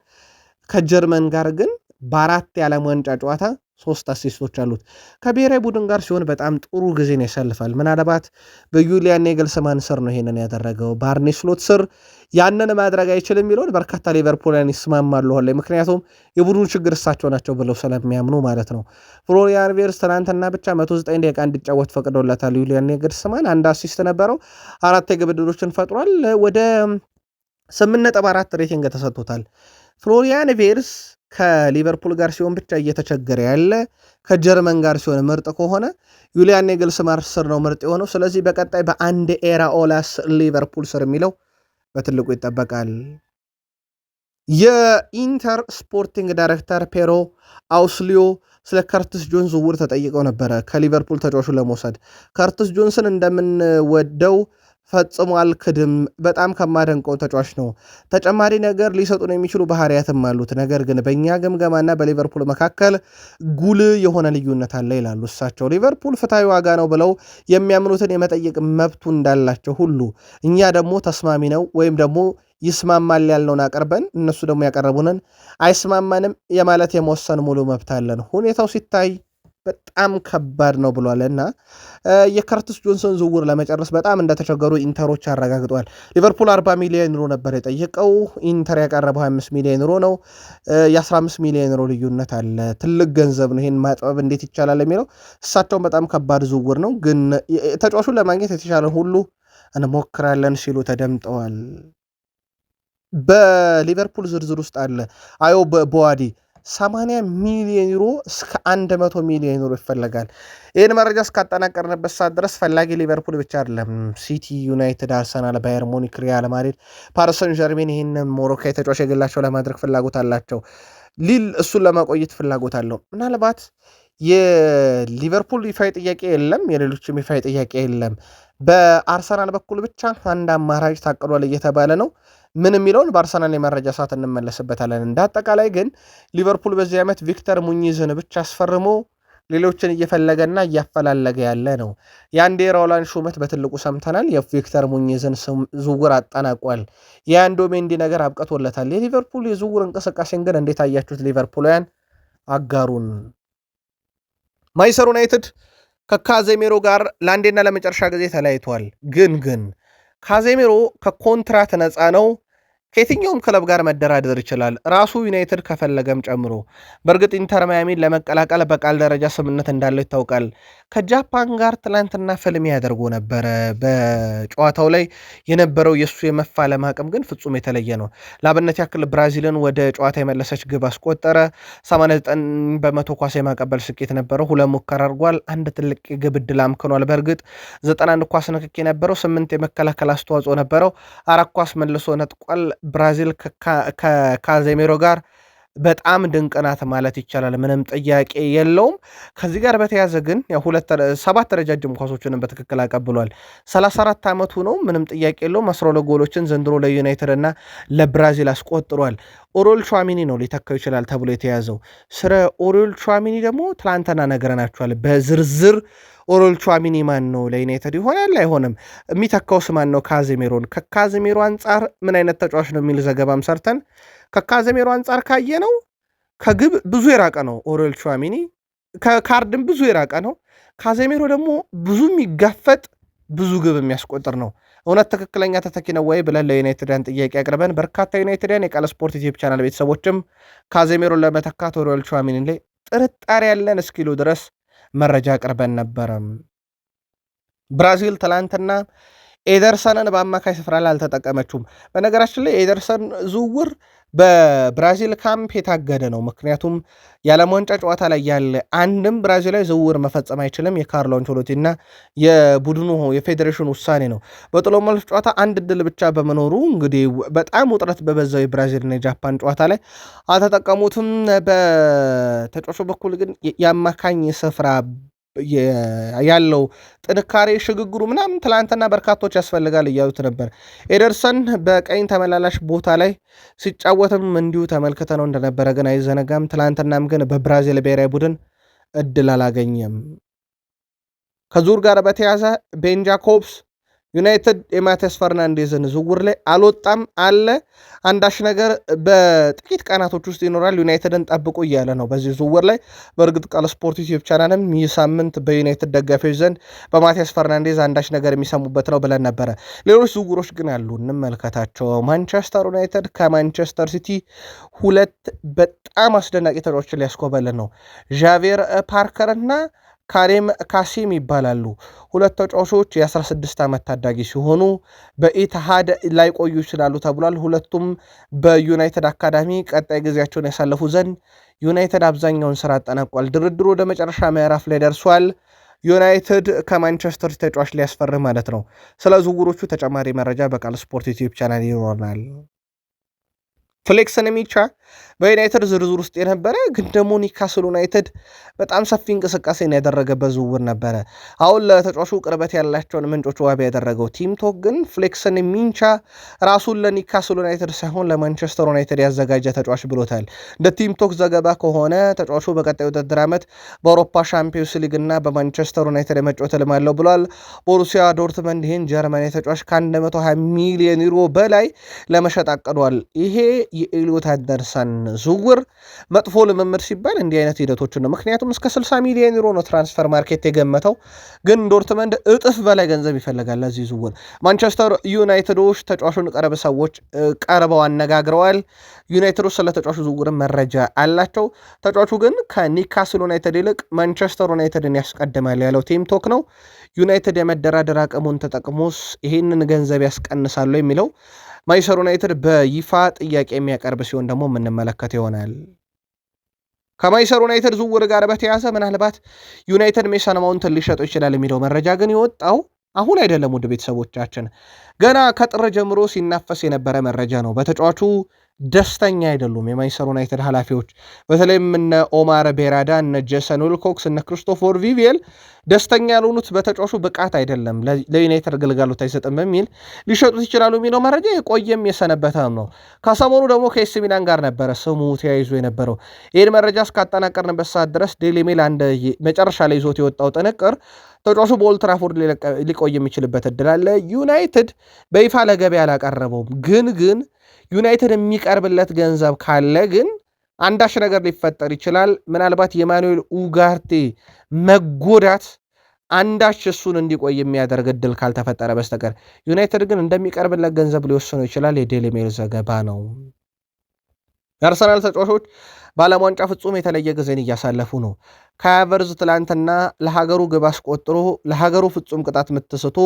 ከጀርመን ጋር ግን በ4 የዓለም ዋንጫ ጨዋታ 3 አሲስቶች አሉት። ከብሔራዊ ቡድን ጋር ሲሆን በጣም ጥሩ ጊዜን ያሳልፋል። ምናልባት በዩሊያን ኔግልስማን ስር ነው ይሄንን ያደረገው። በአርኔ ስሎት ስር ያንን ማድረግ አይችልም የሚለውን በርካታ ሊቨርፑልያን ይስማማሉ። ምክንያቱም የቡድኑ ችግር እሳቸው ናቸው ብለው ስለሚያምኑ ማለት ነው። ፍሎሪያን ቬርዝ ትናንትና ብቻ 109 ደቂቃ እንዲጫወት ፈቅዶለታል። ዩሊያን ኔግልስማን 1 አሲስት ነበረው፣ 4 የግብ ዕድሎችን ፈጥሯል። ወደ 8.4 ሬቲንግ ተሰጥቶታል። ፍሎሪያን ቬርዝ ከሊቨርፑል ጋር ሲሆን ብቻ እየተቸገረ ያለ፣ ከጀርመን ጋር ሲሆን ምርጥ ከሆነ ዩሊያን ኔግልስማን ስር ነው ምርጥ የሆነው። ስለዚህ በቀጣይ በአንድ ኤራ ኦላስ ሊቨርፑል ስር የሚለው በትልቁ ይጠበቃል። የኢንተር ስፖርቲንግ ዳይሬክተር ፔሮ አውስሊዮ ስለ ከርትስ ጆንስ ዝውውር ተጠይቀው ነበረ። ከሊቨርፑል ተጫዋቹ ለመውሰድ ከርትስ ጆንስን እንደምንወደው ፈጽሞ አልክድም። በጣም ከማደንቀው ተጫዋች ነው። ተጨማሪ ነገር ሊሰጡን የሚችሉ ባህሪያትም አሉት። ነገር ግን በእኛ ግምገማና በሊቨርፑል መካከል ጉልህ የሆነ ልዩነት አለ ይላሉ እሳቸው። ሊቨርፑል ፍትሐዊ ዋጋ ነው ብለው የሚያምኑትን የመጠየቅ መብቱ እንዳላቸው ሁሉ እኛ ደግሞ ተስማሚ ነው ወይም ደግሞ ይስማማል ያልነውን አቅርበን እነሱ ደግሞ ያቀረቡንን አይስማማንም የማለት የመወሰን ሙሉ መብት አለን። ሁኔታው ሲታይ በጣም ከባድ ነው ብሏል እና የከርትስ ጆንሰን ዝውውር ለመጨረስ በጣም እንደተቸገሩ ኢንተሮች አረጋግጠዋል። ሊቨርፑል 40 ሚሊዮን ዩሮ ነበር የጠየቀው፣ ኢንተር ያቀረበው 25 ሚሊዮን ዩሮ ነው። የ15 ሚሊዮን ዩሮ ልዩነት አለ። ትልቅ ገንዘብ ነው። ይህን ማጥበብ እንዴት ይቻላል የሚለው እሳቸውን በጣም ከባድ ዝውውር ነው፣ ግን ተጫዋቹን ለማግኘት የተቻለን ሁሉ እንሞክራለን ሲሉ ተደምጠዋል። በሊቨርፑል ዝርዝር ውስጥ አለ አዮ ቦዋዲ 80 ሚሊዮን ዩሮ እስከ 100 ሚሊዮን ዩሮ ይፈለጋል። ይህን መረጃ እስካጠናቀርንበት ሰዓት ድረስ ፈላጊ ሊቨርፑል ብቻ አይደለም። ሲቲ፣ ዩናይትድ፣ አርሰናል፣ ባየር ሙኒክ፣ ሪያል ማድሪድ፣ ፓሪስ ሰን ዠርሜን ይህን ሞሮካዊ ተጫዋች የግላቸው ለማድረግ ፍላጎት አላቸው። ሊል እሱን ለማቆየት ፍላጎት አለው። ምናልባት የሊቨርፑል ይፋዊ ጥያቄ የለም፣ የሌሎችም ይፋዊ ጥያቄ የለም። በአርሰናል በኩል ብቻ አንድ አማራጭ ታቅዷል እየተባለ ነው። ምን የሚለውን በአርሰናል የመረጃ ሰዓት እንመለስበታለን። እንደ አጠቃላይ ግን ሊቨርፑል በዚህ ዓመት ቪክተር ሙኝዝን ብቻ አስፈርሞ ሌሎችን እየፈለገና እያፈላለገ ያለ ነው። የአንዴ ራውላን ሹመት በትልቁ ሰምተናል። የቪክተር ሙኝዝን ዝውውር አጠናቋል። የአንዶ ሜንዲ ነገር አብቅቶለታል። የሊቨርፑል የዝውውር እንቅስቃሴን ግን እንዴት አያችሁት? ሊቨርፑላውያን አጋሩን። ማንቸስተር ዩናይትድ ከካዜሜሮ ጋር ለአንዴና ለመጨረሻ ጊዜ ተለያይቷል። ግን ካዜሜሮ ከኮንትራት ነፃ ነው። ከየትኛውም ክለብ ጋር መደራደር ይችላል፣ ራሱ ዩናይትድ ከፈለገም ጨምሮ። በእርግጥ ኢንተር ማያሚን ለመቀላቀል በቃል ደረጃ ስምምነት እንዳለው ይታወቃል። ከጃፓን ጋር ትላንትና ፍልሚያ ያደርጎ ነበረ። በጨዋታው ላይ የነበረው የእሱ የመፋለም አቅም ግን ፍጹም የተለየ ነው። ለአብነት ያክል ብራዚልን ወደ ጨዋታ የመለሰች ግብ አስቆጠረ። 89 በመቶ ኳስ የማቀበል ስኬት ነበረው። 2 ሙከራ አድርጓል። አንድ ትልቅ ግብ ዕድል አምክኗል። በእርግጥ 91 ኳስ ንክኪ ነበረው። 8 የመከላከል አስተዋጽኦ ነበረው። 4 ኳስ መልሶ ነጥቋል። ብራዚል ከካዜሜሮ ጋር በጣም ድንቅ ናት ማለት ይቻላል። ምንም ጥያቄ የለውም። ከዚህ ጋር በተያዘ ግን 7 ረጃጅም ኳሶችንም በትክክል አቀብሏል። 34 ዓመቱ ነው። ምንም ጥያቄ የለውም። 12 ጎሎችን ዘንድሮ ለዩናይትድ እና ለብራዚል አስቆጥሯል። ኦሪዮል ቹዋሚኒ ነው ሊተካው ይችላል ተብሎ የተያዘው። ስለ ኦሪዮል ቹዋሚኒ ደግሞ ትላንትና ነግረናችኋል በዝርዝር። ኦሪዮል ቹዋሚኒ ማን ነው? ለዩናይትድ ይሆናል አይሆንም? የሚተካውስ ማን ነው? ካዜሜሮን። ከካዜሜሮ አንጻር ምን አይነት ተጫዋች ነው የሚል ዘገባም ሰርተን ከካዜሜሮ አንጻር ካየ ነው ከግብ ብዙ የራቀ ነው ኦሪዮል ቹዋሚኒ፣ ከካርድም ብዙ የራቀ ነው። ካዜሜሮ ደግሞ ብዙ የሚጋፈጥ ብዙ ግብ የሚያስቆጥር ነው። እውነት ትክክለኛ ተተኪ ነው ወይ ብለን ለዩናይትድያን ጥያቄ አቅርበን በርካታ ዩናይትድያን የቃል ስፖርት ዩቲዩብ ቻናል ቤተሰቦችም ካዜሜሮን ለመተካት ኦሪዮል ቹዋሚኒ ላይ ጥርጣሬ ያለን እስኪሉ ድረስ መረጃ አቅርበን ነበረ። ብራዚል ትላንትና ኤደርሰንን በአማካይ ስፍራ ላይ አልተጠቀመችውም። በነገራችን ላይ ኤደርሰን ዝውውር በብራዚል ካምፕ የታገደ ነው። ምክንያቱም የዓለም ዋንጫ ጨዋታ ላይ ያለ አንድም ብራዚላዊ ዝውውር መፈጸም አይችልም። የካርሎ አንቸሎቲ እና የቡድኑ የፌዴሬሽን ውሳኔ ነው። በጥሎ ማለፍ ጨዋታ አንድ ድል ብቻ በመኖሩ እንግዲህ በጣም ውጥረት በበዛው የብራዚልና የጃፓን ጨዋታ ላይ አልተጠቀሙትም። በተጫዋቹ በኩል ግን የአማካኝ ስፍራ ያለው ጥንካሬ ሽግግሩ ምናምን ትላንትና በርካቶች ያስፈልጋል እያሉት ነበር። ኤደርሰን በቀኝ ተመላላሽ ቦታ ላይ ሲጫወትም እንዲሁ ተመልክተ ነው እንደነበረ ግን አይዘነጋም። ትላንትናም ግን በብራዚል ብሔራዊ ቡድን እድል አላገኘም። ከዙር ጋር በተያዘ ቤን ጃኮብስ ዩናይትድ የማቴስ ፈርናንዴዝን ዝውውር ላይ አልወጣም አለ። አንዳች ነገር በጥቂት ቀናቶች ውስጥ ይኖራል፣ ዩናይትድን ጠብቁ እያለ ነው በዚህ ዝውውር ላይ። በእርግጥ ቃል ስፖርት ዩቲዩብ ቻናልም ይህ ሳምንት በዩናይትድ ደጋፊዎች ዘንድ በማቴስ ፈርናንዴዝ አንዳች ነገር የሚሰሙበት ነው ብለን ነበረ። ሌሎች ዝውውሮች ግን አሉ፣ እንመልከታቸው። ማንቸስተር ዩናይትድ ከማንቸስተር ሲቲ 2 በጣም አስደናቂ ተጫዋቾችን ሊያስኮበልን ነው። ዣቬር ፓርከር እና ካሬም ካሲም ይባላሉ። 2 ተጫዋቾች የ16 ዓመት ታዳጊ ሲሆኑ በኢትሃድ ላይ ቆዩ ይችላሉ ተብሏል። ሁለቱም በዩናይትድ አካዳሚ ቀጣይ ጊዜያቸውን ያሳለፉ ዘንድ ዩናይትድ አብዛኛውን ስራ አጠናቋል። ድርድሩ ወደ መጨረሻ ምዕራፍ ላይ ደርሷል። ዩናይትድ ከማንቸስተር ተጫዋች ሊያስፈርም ማለት ነው። ስለ ዝውውሮቹ ተጨማሪ መረጃ በቃል ስፖርት ዩቲዩብ ቻናል ይኖረናል። ፍሌክስ ኒሜቻ በዩናይትድ ዝርዝር ውስጥ የነበረ ግን ደግሞ ኒካስል ዩናይትድ በጣም ሰፊ እንቅስቃሴን ያደረገበት ዝውውር ነበረ። አሁን ለተጫዋቹ ቅርበት ያላቸውን ምንጮች ዋቢ ያደረገው ቲም ቶክ ግን ፍሌክስ ኒሜቻ ራሱን ለኒካስል ዩናይትድ ሳይሆን ለማንቸስተር ዩናይትድ ያዘጋጀ ተጫዋች ብሎታል። እንደ ቲም ቶክ ዘገባ ከሆነ ተጫዋቹ በቀጣይ ውድድር ዓመት በአውሮፓ ሻምፒዮንስ ሊግ እና በማንቸስተር ዩናይትድ የመጫወት ህልም አለው ብሏል። ቦሩሲያ ዶርትመንድ ይህን ጀርመናዊ ተጫዋች ከ120 ሚሊዮን ዩሮ በላይ ለመሸጥ አቅዷል። ይሄ የኤሊዮት አንደርሰን ዝውውር መጥፎ ልምምድ ሲባል እንዲህ አይነት ሂደቶችን ነው። ምክንያቱም እስከ 60 ሚሊዮን ዩሮ ነው ትራንስፈር ማርኬት የገመተው፣ ግን ዶርትመንድ እጥፍ በላይ ገንዘብ ይፈልጋል ለዚህ ዝውውር። ማንቸስተር ዩናይትዶች ተጫዋቹን ቀረብ ሰዎች ቀርበው አነጋግረዋል። ዩናይትዶች ስለ ተጫዋቹ ዝውውር መረጃ አላቸው። ተጫዋቹ ግን ከኒካስል ዩናይትድ ይልቅ ማንቸስተር ዩናይትድን ያስቀድማል ያለው ቲም ቶክ ነው። ዩናይትድ የመደራደር አቅሙን ተጠቅሞስ ይህንን ገንዘብ ያስቀንሳሉ የሚለው ማንቸስተር ዩናይትድ በይፋ ጥያቄ የሚያቀርብ ሲሆን ደግሞ የምንመለከት ይሆናል። ከማንቸስተር ዩናይትድ ዝውውር ጋር በተያያዘ ምናልባት ዩናይትድ ሜሰን ማውንትን ሊሸጡ ይችላል የሚለው መረጃ ግን የወጣው አሁን አይደለም። ውድ ቤተሰቦቻችን ገና ከጥር ጀምሮ ሲናፈስ የነበረ መረጃ ነው። በተጫዋቹ ደስተኛ አይደሉም የማንቸስተር ዩናይትድ ኃላፊዎች። በተለይም እነ ኦማር ቤራዳ፣ እነ ጄሰን ዊልኮክስ፣ እነ ክሪስቶፈር ቪቪየል ደስተኛ ያልሆኑት በተጫዋቹ ብቃት አይደለም፣ ለዩናይትድ አገልግሎት አይሰጥም በሚል ሊሸጡት ይችላሉ የሚለው መረጃ የቆየም የሰነበተም ነው። ከሰሞኑ ደግሞ ከኤሲ ሚላን ጋር ነበረ ስሙ ተያይዞ የነበረው። ይህን መረጃ እስካጠናቀርንበት ሰዓት ድረስ ዴይሊ ሜል አንድ መጨረሻ ላይ ይዞት የወጣው ጥንቅር ተጫዋቹ በኦልድ ትራፎርድ ሊቆይ የሚችልበት እድል አለ። ዩናይትድ በይፋ ለገበያ አላቀረበውም፣ ግን ዩናይትድ የሚቀርብለት ገንዘብ ካለ ግን አንዳች ነገር ሊፈጠር ይችላል። ምናልባት የማኑኤል ኡጋርቴ መጎዳት አንዳች እሱን እንዲቆይ የሚያደርግ እድል ካልተፈጠረ በስተቀር ዩናይትድ ግን እንደሚቀርብለት ገንዘብ ሊወስነው ይችላል። የዴሊ ሜል ዘገባ ነው። የአርሰናል ተጫዋቾች በዓለም ዋንጫ ፍጹም የተለየ ጊዜን እያሳለፉ ነው። ካይ ሃቨርትዝ ትላንትና ለሀገሩ ግብ አስቆጥሮ ለሀገሩ ፍጹም ቅጣት ምትስቶ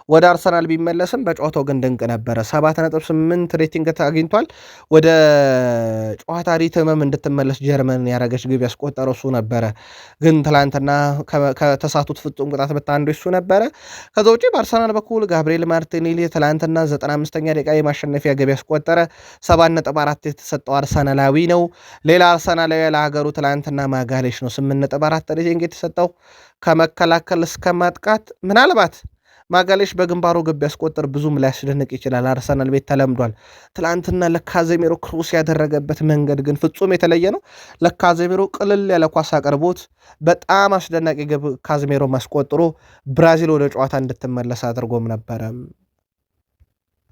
ወደ አርሰናል ቢመለስም በጨዋታው ግን ድንቅ ነበረ። 7.8 ሬቲንግ አግኝቷል። ወደ ጨዋታ ሪትምም እንድትመለስ ጀርመን ያረገች ግብ ያስቆጠረው እሱ ነበረ። ግን ትላንትና ከተሳቱት ፍጹም ቅጣት ምት አንዱ እሱ ነበረ። ከዛ ውጭ በአርሰናል በኩል ጋብሪኤል ማርቲኔሊ ትላንትና 95ኛ ደቂቃ የማሸነፊያ ግብ ያስቆጠረ 7.4 የተሰጠው አርሰናላዊ ነው። ሌላ አርሰናላዊ ለሀገሩ ትላንትና ማጋሌሽ ነው 8.4 ሬቲንግ የተሰጠው። ከመከላከል እስከ ማጥቃት ምናልባት ማጋሌሽ በግንባሩ ግብ ያስቆጥር ብዙም ሊያስደንቅ ይችላል። አርሰናል ቤት ተለምዷል። ትላንትና ለካዜሜሮ ክሮስ ያደረገበት መንገድ ግን ፍጹም የተለየ ነው። ለካዜሜሮ ቅልል ያለ ኳስ አቅርቦት በጣም አስደናቂ ግብ ካዜሜሮ ማስቆጥሮ ብራዚል ወደ ጨዋታ እንድትመለስ አድርጎም ነበረ።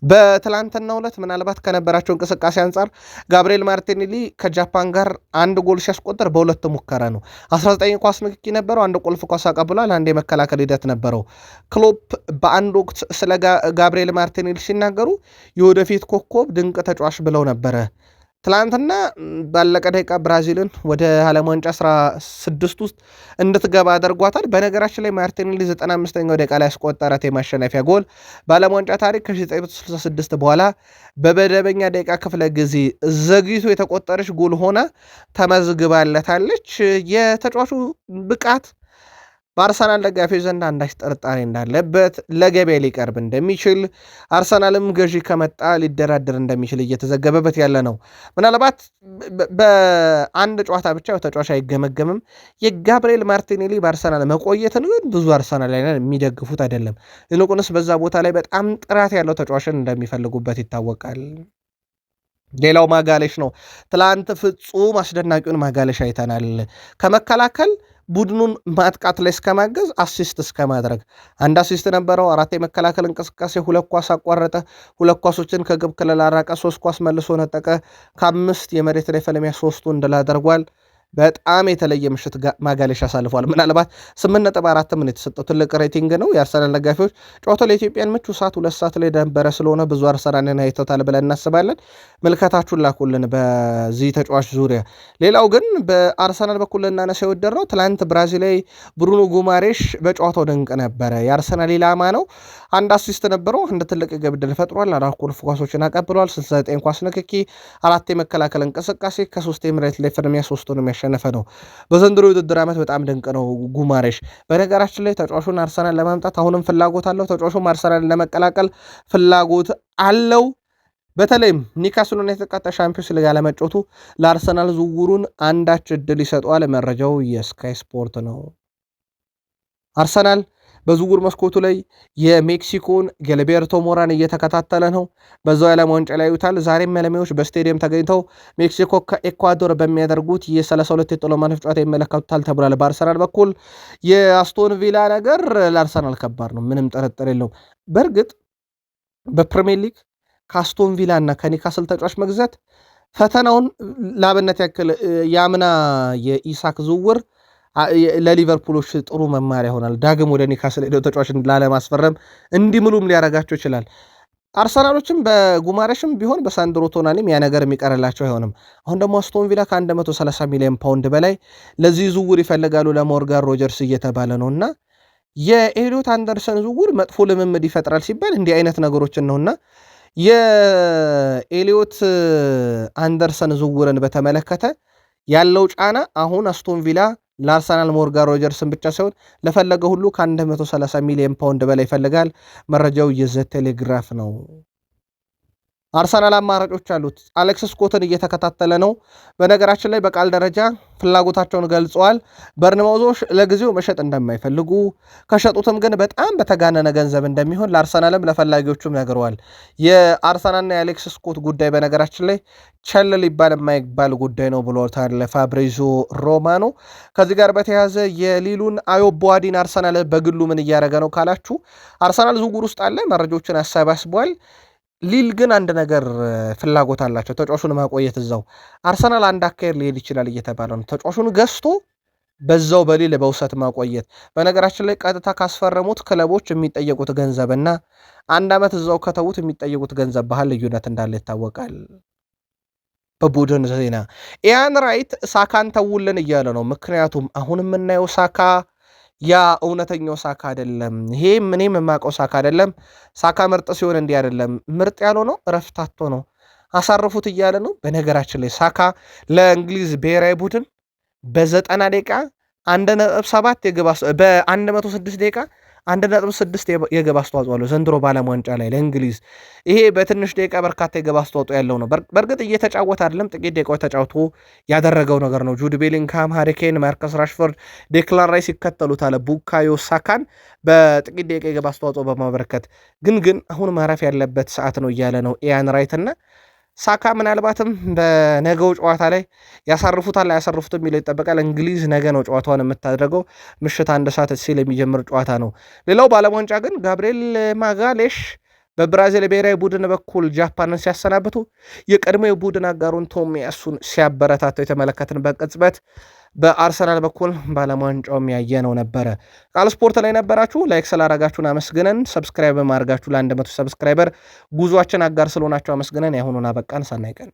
በትላንትናው ዕለት ምናልባት ከነበራቸው እንቅስቃሴ አንጻር ጋብሪኤል ማርቲኔሊ ከጃፓን ጋር አንድ ጎል ሲያስቆጥር በሁለት ሙከራ ነው። 19 ኳስ ንክኪ ነበረው። አንድ ቁልፍ ኳስ አቀብሏል። አንድ የመከላከል ሂደት ነበረው። ክሎፕ በአንድ ወቅት ስለ ጋብሪኤል ማርቲኔሊ ሲናገሩ የወደፊት ኮከብ ድንቅ ተጫዋች ብለው ነበረ። ትላንትና ባለቀ ደቂቃ ብራዚልን ወደ ዓለም ዋንጫ 16 ውስጥ እንድትገባ አድርጓታል። በነገራችን ላይ ማርቲኔሊ 95ኛው ደቂቃ ላይ ያስቆጠራት የማሸነፊያ ጎል በዓለም ዋንጫ ታሪክ ከ1966 በኋላ በመደበኛ ደቂቃ ክፍለ ጊዜ ዘግይቶ የተቆጠረች ጎል ሆና ተመዝግባለታለች። የተጫዋቹ ብቃት በአርሰናል ደጋፊዎች ዘንድ አንዳች ጥርጣሬ እንዳለበት፣ ለገበያ ሊቀርብ እንደሚችል፣ አርሰናልም ገዢ ከመጣ ሊደራደር እንደሚችል እየተዘገበበት ያለ ነው። ምናልባት በአንድ ጨዋታ ብቻ ተጫዋች አይገመገምም። የጋብሪኤል ማርቲኔሊ በአርሰናል መቆየትን ግን ብዙ አርሰናል ላይ የሚደግፉት አይደለም። ይልቁንስ በዛ ቦታ ላይ በጣም ጥራት ያለው ተጫዋችን እንደሚፈልጉበት ይታወቃል። ሌላው ማጋሌሽ ነው። ትላንት ፍጹም አስደናቂውን ማጋሌሽ አይተናል። ከመከላከል ቡድኑን ማጥቃት ላይ እስከማገዝ አሲስት እስከማድረግ አንድ አሲስት ነበረው። 4 የመከላከል እንቅስቃሴ፣ 2 ኳስ አቋረጠ፣ 2 ኳሶችን ከግብ ክልል አራቀ፣ 3 ኳስ መልሶ ነጠቀ፣ ከ5 የመሬት ላይ ፍልሚያ 3ቱን ድል አድርጓል። በጣም የተለየ ምሽት ማጋሌሽ አሳልፏል። ምናልባት 8.4 ምን የተሰጠው ትልቅ ሬቲንግ ነው። የአርሰናል ደጋፊዎች ጨዋታው ለኢትዮጵያን ምቹ ሰዓት 2 ሰዓት ላይ ነበረ ስለሆነ ብዙ አርሰናልን አይተውታል ብለን እናስባለን። ምልከታችሁን ላኩልን በዚህ ተጫዋች ዙሪያ። ሌላው ግን በአርሰናል በኩል ልናነሳ የወደድነው ትላንት ብራዚላዊ ብሩኖ ጉማሬሽ በጨዋታው ድንቅ ነበረ። የአርሰናል ኢላማ ነው። አንድ አሲስት ነበረው። አንድ ትልቅ የግብ ዕድል ፈጥሯል። 4 ቁልፍ ኳሶችን አቀብሏል። 69 ኳስ ንክኪ፣ 4 የመከላከል እንቅስቃሴ፣ ከ3 የመሬት ላይ ፍልሚያ 3ቱንም ያሸነፈ ነው። በዘንድሮ የውድድር ዓመት በጣም ድንቅ ነው ጉማሬሽ። በነገራችን ላይ ተጫዋቹን አርሰናል ለማምጣት አሁንም ፍላጎት አለው። ተጫዋቹም አርሰናል ለመቀላቀል ፍላጎት አለው። በተለይም ኒውካስል ዩናይትድ ሻምፒዮንስ ሊግ ያለመጫወቱ ለአርሰናል ዝውውሩን አንዳች እድል ይሰጠዋል። መረጃው የስካይ ስፖርት ነው። አርሰናል በዝውውር መስኮቱ ላይ የሜክሲኮን ጌልቤርቶ ሞራን እየተከታተለ ነው። በዛው የዓለም ዋንጫ ላይ ያዩታል። ዛሬም መለሚያዎች በስቴዲየም ተገኝተው ሜክሲኮ ከኤኳዶር በሚያደርጉት የ32 የጥሎ ማለፍ ጨዋታ ይመለከቱታል ተብሏል። በአርሰናል በኩል የአስቶን ቪላ ነገር ለአርሰናል ከባድ ነው፣ ምንም ጥርጥር የለውም። በእርግጥ በፕሪሚየር ሊግ ከአስቶን ቪላ እና ከኒውካስል ተጫዋች መግዛት ፈተናውን ላብነት ያክል የአምና የኢሳክ ዝውውር ለሊቨርፑሎች ጥሩ መማሪያ ይሆናል። ዳግም ወደ ኒውካስል ሄደው ተጫዋችን ላለማስፈረም እንዲምሉም ሊያረጋቸው ይችላል። አርሰናሎችም በጉማሬሽም ቢሆን በሳንድሮ ቶናኒም ያ ነገር የሚቀርላቸው አይሆንም። አሁን ደግሞ አስቶን ቪላ ከ130 ሚሊዮን ፓውንድ በላይ ለዚህ ዝውውር ይፈልጋሉ ለሞርጋን ሮጀርስ እየተባለ ነው እና የኤሊዮት አንደርሰን ዝውውር መጥፎ ልምምድ ይፈጥራል ሲባል እንዲህ አይነት ነገሮችን ነውና የኤሊዮት አንደርሰን ዝውውርን በተመለከተ ያለው ጫና አሁን አስቶን ቪላ ለአርሰናል ሞርጋን ሮጀርስን ብቻ ሳይሆን ለፈለገ ሁሉ ከ130 ሚሊዮን ፓውንድ በላይ ይፈልጋል። መረጃው የዘ ቴሌግራፍ ነው። አርሰናል አማራጮች አሉት። አሌክስ ስኮትን እየተከታተለ ነው። በነገራችን ላይ በቃል ደረጃ ፍላጎታቸውን ገልጸዋል። በርንማውዞች ለጊዜው መሸጥ እንደማይፈልጉ ከሸጡትም ግን በጣም በተጋነነ ገንዘብ እንደሚሆን ለአርሰናልም ለፈላጊዎቹም ነግረዋል። የአርሰናልና የአሌክስ ስኮት ጉዳይ በነገራችን ላይ ቸል ሊባል የማይባል ጉዳይ ነው ብሎታል ፋብሪዞ ሮማኖ። ከዚህ ጋር በተያያዘ የሊሉን አዮብ ቦዋዲን አርሰናል በግሉ ምን እያደረገ ነው ካላችሁ አርሰናል ዝውውር ውስጥ አለ። መረጃዎችን አሰባስቧል። ሊል ግን አንድ ነገር ፍላጎት አላቸው፣ ተጫዋቹን ማቆየት እዛው። አርሰናል አንድ አካሄድ ሊሄድ ይችላል እየተባለ ነው። ተጫዋቹን ገዝቶ በዛው በሊል በውሰት ማቆየት። በነገራችን ላይ ቀጥታ ካስፈረሙት ክለቦች የሚጠየቁት ገንዘብና አንድ ዓመት እዛው ከተዉት የሚጠየቁት ገንዘብ ባህል ልዩነት እንዳለ ይታወቃል። በቡድን ዜና ኢያን ራይት ሳካን ተውልን እያለ ነው። ምክንያቱም አሁን የምናየው ሳካ ያ እውነተኛው ሳካ አይደለም። ይሄ ምንም የማውቀው ሳካ አይደለም። ሳካ ምርጥ ሲሆን እንዲህ አይደለም። ምርጥ ያለው ነው ረፍታቶ ነው አሳርፉት እያለ ነው። በነገራችን ላይ ሳካ ለእንግሊዝ ብሔራዊ ቡድን በ90 ደቂቃ 1.7 በ106 ደቂቃ 1.6 የግብ አስተዋጽኦ አለው ዘንድሮ በዓለም ዋንጫ ላይ ለእንግሊዝ። ይሄ በትንሽ ደቂቃ በርካታ የግብ አስተዋጽኦ ያለው ነው። በእርግጥ እየተጫወተ አይደለም፣ ጥቂት ደቂቃዎች ተጫውቶ ያደረገው ነገር ነው። ጁድ ቤሊንግሃም፣ ሃሪ ኬን፣ ማርከስ ራሽፎርድ፣ ዴክላን ራይስ ይከተሉት አለ ቡካዮ ሳካን በጥቂት ደቂቃ የግብ አስተዋጽኦ በማበረከት ግን አሁን ማረፍ ያለበት ሰዓት ነው እያለ ነው ኢያን ራይት እና ሳካ ምናልባትም በነገው ጨዋታ ላይ ያሳርፉታል አያሳርፉትም የሚለው ይጠበቃል። እንግሊዝ ነገ ነው ጨዋታውን የምታደርገው ምሽት 1 ሰዓት ሲል የሚጀምር ጨዋታ ነው። ሌላው በዓለም ዋንጫ ግን ጋብሪኤል ማጋሌሽ በብራዚል ብሔራዊ ቡድን በኩል ጃፓንን ሲያሰናብቱ የቀድሞ የቡድን አጋሩን ቶሚያሱን ሲያበረታተው የተመለከትንበት ቅጽበት በአርሰናል በኩል በዓለም ዋንጫውም ያየነው ነበረ። ቃል ስፖርት ላይ ነበራችሁ። ላይክ ስላረጋችሁን አመስግነን፣ ሰብስክራይብ ማድረጋችሁ ለ100 ሰብስክራይበር ጉዟችን አጋር ስለሆናችሁ አመስግነን ያሁኑን አበቃን። ሰናይ ቀን